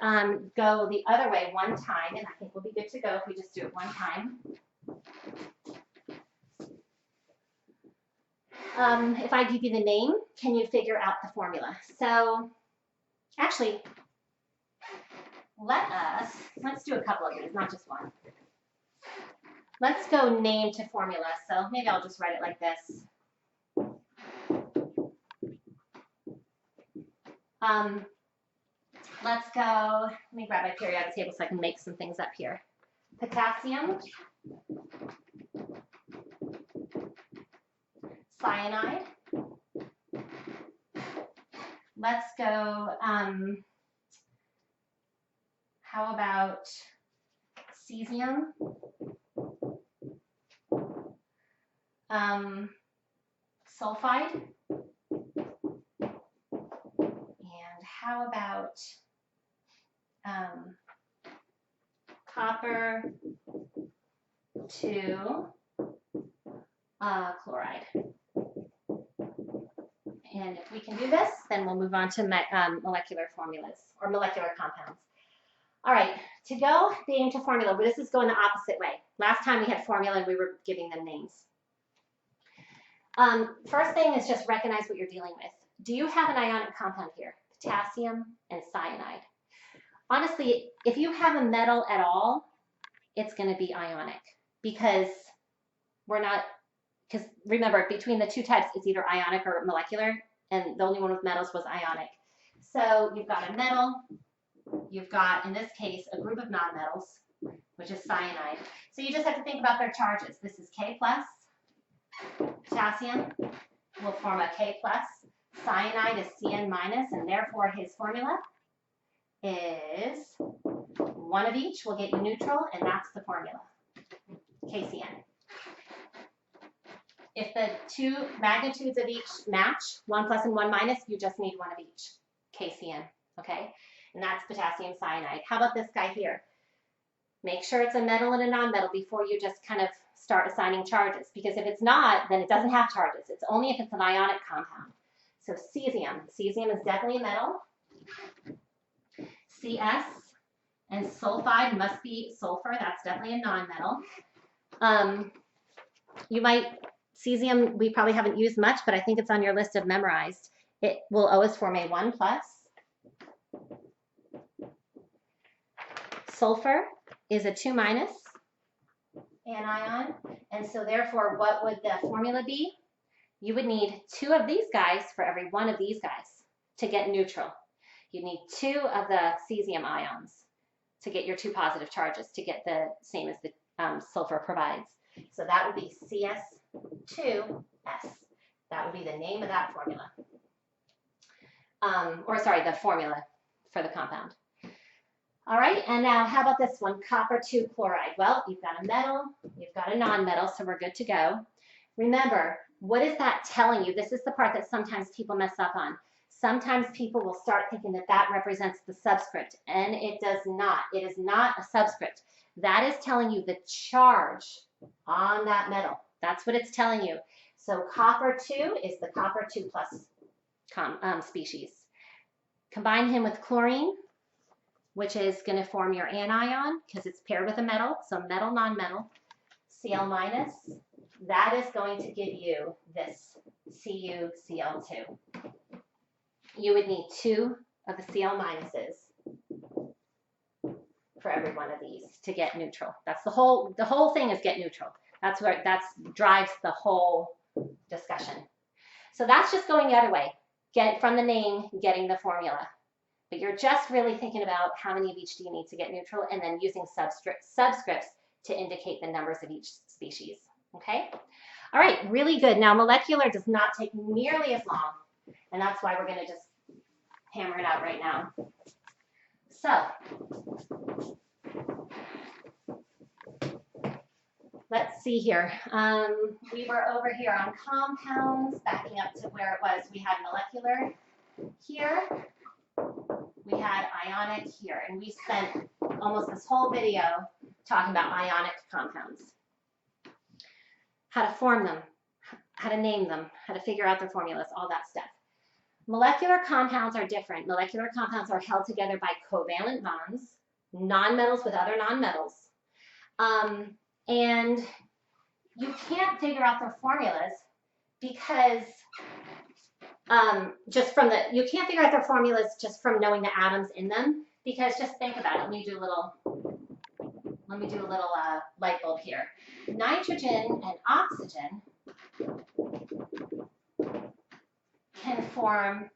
go the other way one time, and I think we'll be good to go if we just do it one time. If I give you the name, can you figure out the formula? So actually, let's do a couple of these, not just one. Let's go name to formula. So maybe I'll just write it like this. Let's go, let me grab my periodic table so I can make some things up here. Potassium, cyanide. Let's go, how about cesium? Sulfide. And how about copper 2 chloride. And if we can do this, then we'll move on to molecular formulas or molecular compounds. All right, to go name to formula, but this is going the opposite way. Last time we had formula and we were giving them names. First thing is just recognize what you're dealing with. Do you have an ionic compound here? Potassium and cyanide. Honestly, if you have a metal at all, it's going to be ionic because remember, between the 2 types, it's either ionic or molecular, and the only one with metals was ionic. So you've got a metal, you've got, in this case, a group of nonmetals, which is cyanide. So you just have to think about their charges. This is K+. Potassium will form a K+. Cyanide is Cn-, and therefore his formula is 1 of each will get you neutral, and that's the formula, KCN. If the 2 magnitudes of each match, 1+ and 1-, you just need 1 of each, KCN, okay? And that's potassium cyanide. How about this guy here? Make sure it's a metal and a nonmetal before you just kind of start assigning charges, because if it's not, then it doesn't have charges. It's only if it's an ionic compound. So cesium. Cesium is definitely a metal. CS and sulfide must be sulfur. That's definitely a nonmetal. Cesium, we probably haven't used much, but I think it's on your list of memorized. It will always form a 1+. Sulfur is a 2-, anion. And so therefore, what would the formula be? You would need 2 of these guys for every 1 of these guys to get neutral. You need 2 of the cesium ions to get your 2 positive charges, to get the same as the sulfur provides. So that would be CS2S. That would be the name of that formula. The formula for the compound. All right, and now how about this one, copper 2 chloride? Well, you've got a metal, you've got a non-metal, so we're good to go. Remember, what is that telling you? This is the part that sometimes people mess up on. Sometimes people will start thinking that that represents the subscript, and it does not. It is not a subscript. That is telling you the charge on that metal. That's what it's telling you. So copper 2 is the copper 2 plus species. Combine him with chlorine, which is going to form your anion because it's paired with a metal. So metal, non-metal, Cl minus. That is going to give you this CuCl2. You would need 2 of the Cl minuses for every 1 of these to get neutral. That's the whole thing is get neutral. That's where drives the whole discussion. So that's just going the other way. Get from the name, getting the formula. But you're just really thinking about how many of each do you need to get neutral, and then using subscripts to indicate the numbers of each species. Okay? All right, really good. Now, molecular does not take nearly as long, and that's why we're going to just hammer it out right now. So, let's see here. We were over here on compounds, backing up to where it was. We had molecular here. We had ionic here, and we spent almost this whole video talking about ionic compounds. How to form them, how to name them, how to figure out their formulas, all that stuff. Molecular compounds are different. Molecular compounds are held together by covalent bonds, nonmetals with other nonmetals. And you can't figure out their formulas because you can't figure out their formulas just from knowing the atoms in them, because just think about it. Let me do a little light bulb here. Nitrogen and oxygen can form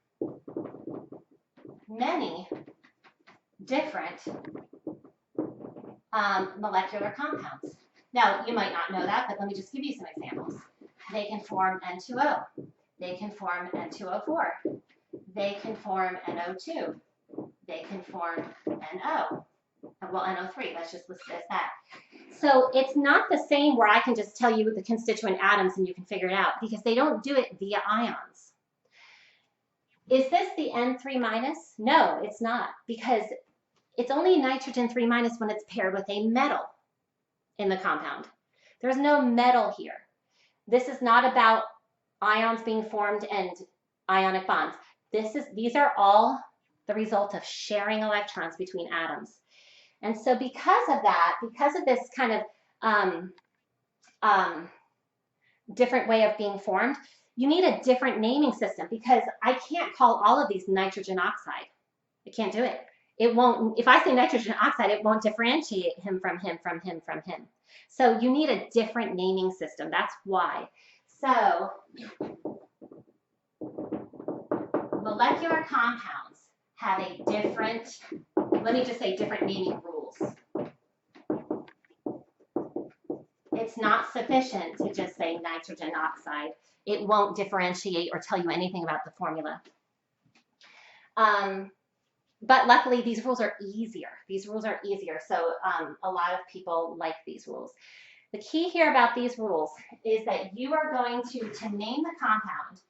many different molecular compounds. Now, you might not know that, but let me just give you some examples. They can form N2O. They can form N2O4. They can form NO2. They can form NO. Well, NO3, let's just list it as that. So it's not the same where I can just tell you the constituent atoms and you can figure it out, because they don't do it via ions. Is this the N3 minus? No, it's not, because it's only nitrogen 3 minus when it's paired with a metal in the compound. There's no metal here. This is not about ions being formed and ionic bonds. These are all the result of sharing electrons between atoms. And so because of that, because of this kind of different way of being formed, you need a different naming system, because I can't call all of these nitrogen oxide. I can't do it. It won't, if I say nitrogen oxide, it won't differentiate him from him, from him, from him. So you need a different naming system. That's why. So molecular compounds have a different, let me just say different naming rules. It's not sufficient to just say nitrogen oxide. It won't differentiate or tell you anything about the formula. But luckily, these rules are easier. These rules are easier, so a lot of people like these rules. The key here about these rules is that you are going to name the compound.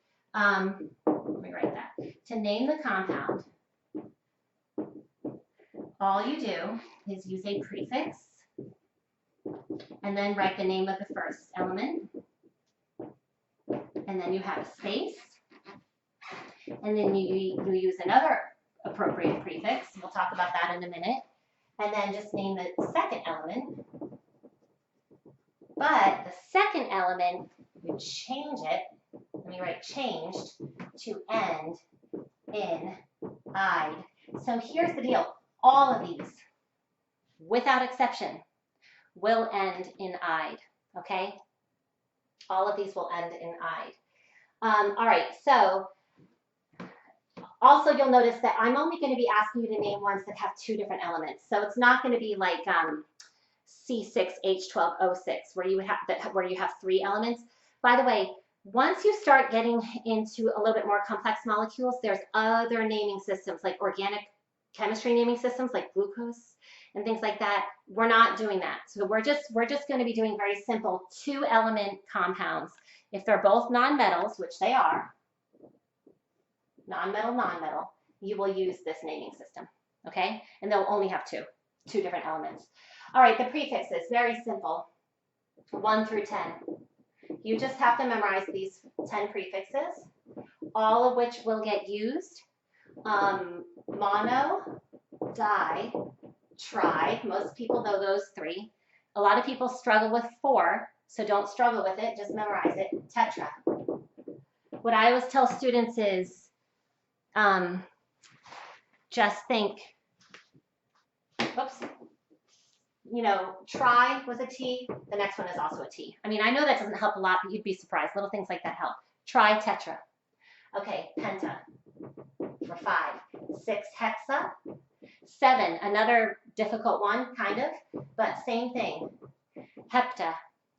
Let me write that. To name the compound, all you do is use a prefix and then write the name of the first element. And then you have a space. And then you use another appropriate prefix. We'll talk about that in a minute. And then just name the second element. But the second element, you change it. Let me write changed to end in "ide." So here's the deal. All of these, without exception, will end in "ide," okay? All of these will end in "ide." All right, so also you'll notice that I'm only going to be asking you to name ones that have two different elements. So it's not going to be like C6H12O6 where you have three elements. By the way, once you start getting into a little bit more complex molecules, there's other naming systems like organic chemistry naming systems like glucose and things like that. We're not doing that. So we're just going to be doing very simple two-element compounds. If they're both nonmetals, which they are, nonmetal, you will use this naming system, okay? And they'll only have two different elements. All right, the prefixes, very simple, 1 through 10. You just have to memorize these 10 prefixes, all of which will get used. Mono, di, tri, most people know those three. A lot of people struggle with 4, so don't struggle with it, just memorize it. Tetra. What I always tell students is just think, oops, you know, tri was a T, the next one is also a T. I mean, I know that doesn't help a lot, but you'd be surprised. Little things like that help. Tri, tetra. Okay, penta for 5. 6, hexa. 7, another difficult one, kind of, but same thing. Hepta,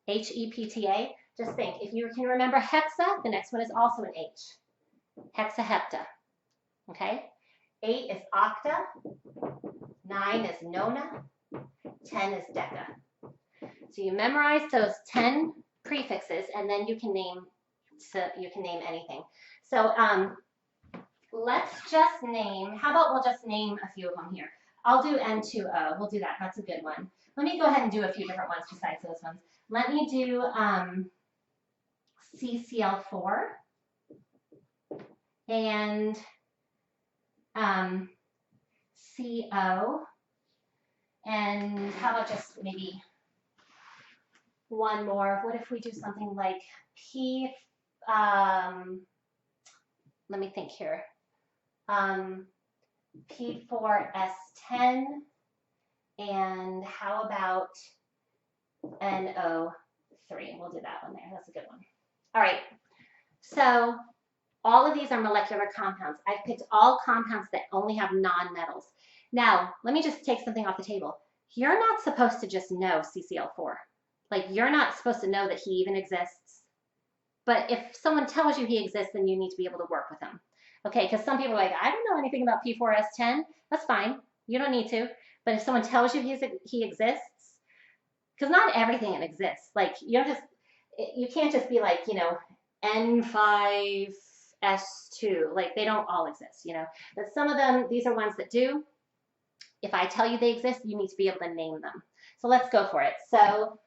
H-E-P-T-A. Just think, if you can remember hexa, the next one is also an H. Hexahepta. Okay? 8 is octa. 9 is nona. 10 is deca. So you memorize those 10 prefixes, and then you can name anything. So let's just name. How about we'll just name a few of them here. I'll do N2O. We'll do that. That's a good one. Let me go ahead and do a few different ones besides those ones. Let me do CCl4 and CO. And how about just maybe one more? What if we do something like P, let me think here. P4S10, and how about NO3? We'll do that one there. That's a good one. All right. So all of these are molecular compounds. I've picked all compounds that only have nonmetals. Now, let me just take something off the table. You're not supposed to just know CCl4. Like, you're not supposed to know that he even exists. But if someone tells you he exists, then you need to be able to work with him. Okay, because some people are like, I don't know anything about P4S10. That's fine. You don't need to. But if someone tells you he exists, because not everything exists. Like, you can't just be like, you know, N5S2. Like, they don't all exist, you know. But some of them, these are ones that do. If I tell you they exist, you need to be able to name them. So let's go for it. So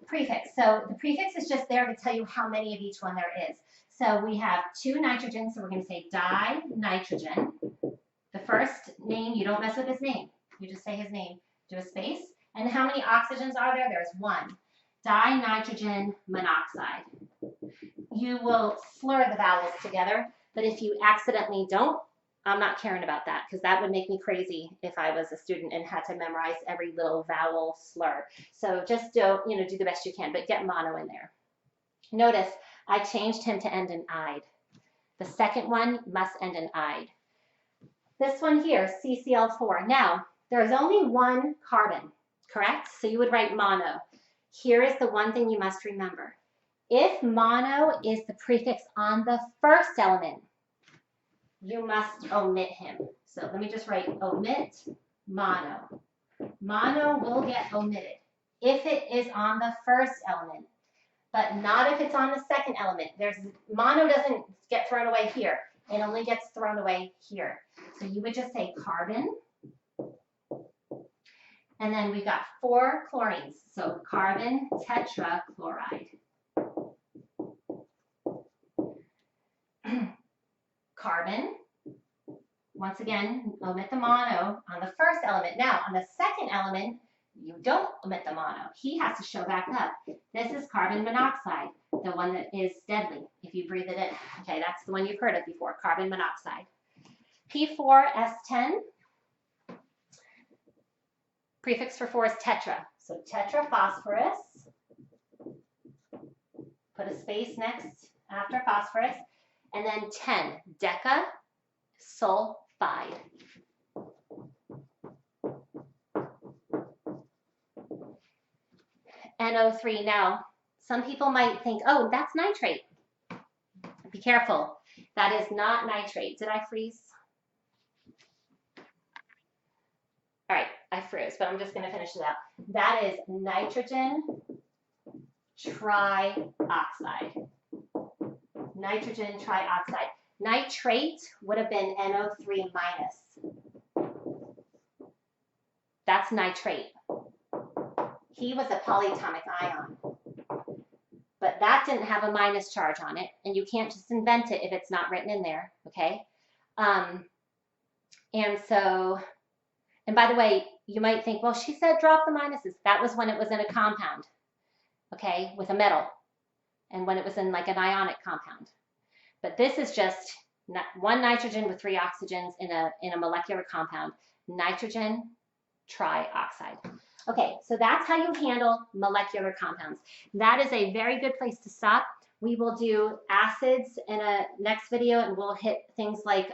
prefix. So the prefix is just there to tell you how many of each one there is. So we have 2 nitrogens, so we're going to say dinitrogen. The first name, you don't mess with his name. You just say his name. Do a space. And how many oxygens are there? There's 1. Dinitrogen monoxide. You will slur the vowels together, but if you accidentally don't, I'm not caring about that, because that would make me crazy if I was a student and had to memorize every little vowel slur. So just don't, you know, do the best you can, but get mono in there. Notice I changed him to end in "ide." The second one must end in "ide." This one here, CCl4. Now, there's only 1 carbon, correct? So you would write mono. Here is the one thing you must remember. If mono is the prefix on the first element, you must omit him. So let me just write omit mono. Mono will get omitted if it is on the first element, but not if it's on the second element. Mono doesn't get thrown away here. It only gets thrown away here. So you would just say carbon. And then we've got 4 chlorines. So carbon tetrachloride. Carbon. Once again, omit the mono on the first element. Now, on the second element, you don't omit the mono. He has to show back up. This is carbon monoxide, the one that is deadly if you breathe it in. Okay, that's the one you've heard of before, carbon monoxide. P4S10. Prefix for 4 is tetra. So tetraphosphorus. Put a space next after phosphorus. And then 10, decasulfide. NO3. Now, some people might think, oh, that's nitrate. Be careful. That is not nitrate. Did I freeze? All right, I froze, but I'm just going to finish it out. That is nitrogen trioxide. Nitrogen trioxide. Nitrate would have been NO3 minus. That's nitrate. He was a polyatomic ion. But that didn't have a minus charge on it, and you can't just invent it if it's not written in there, okay? And by the way, you might think, well, she said drop the minuses. That was when it was in a compound, okay, with a metal, and when it was in like an ionic compound. But this is just 1 nitrogen with 3 oxygens in a molecular compound, nitrogen trioxide. Okay, so that's how you handle molecular compounds. That is a very good place to stop. We will do acids in a next video, and we'll hit things like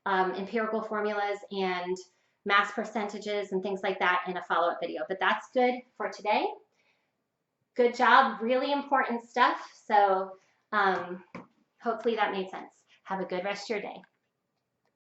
empirical formulas and mass percentages and things like that in a follow-up video. But that's good for today. Good job, really important stuff. So hopefully that made sense. Have a good rest of your day.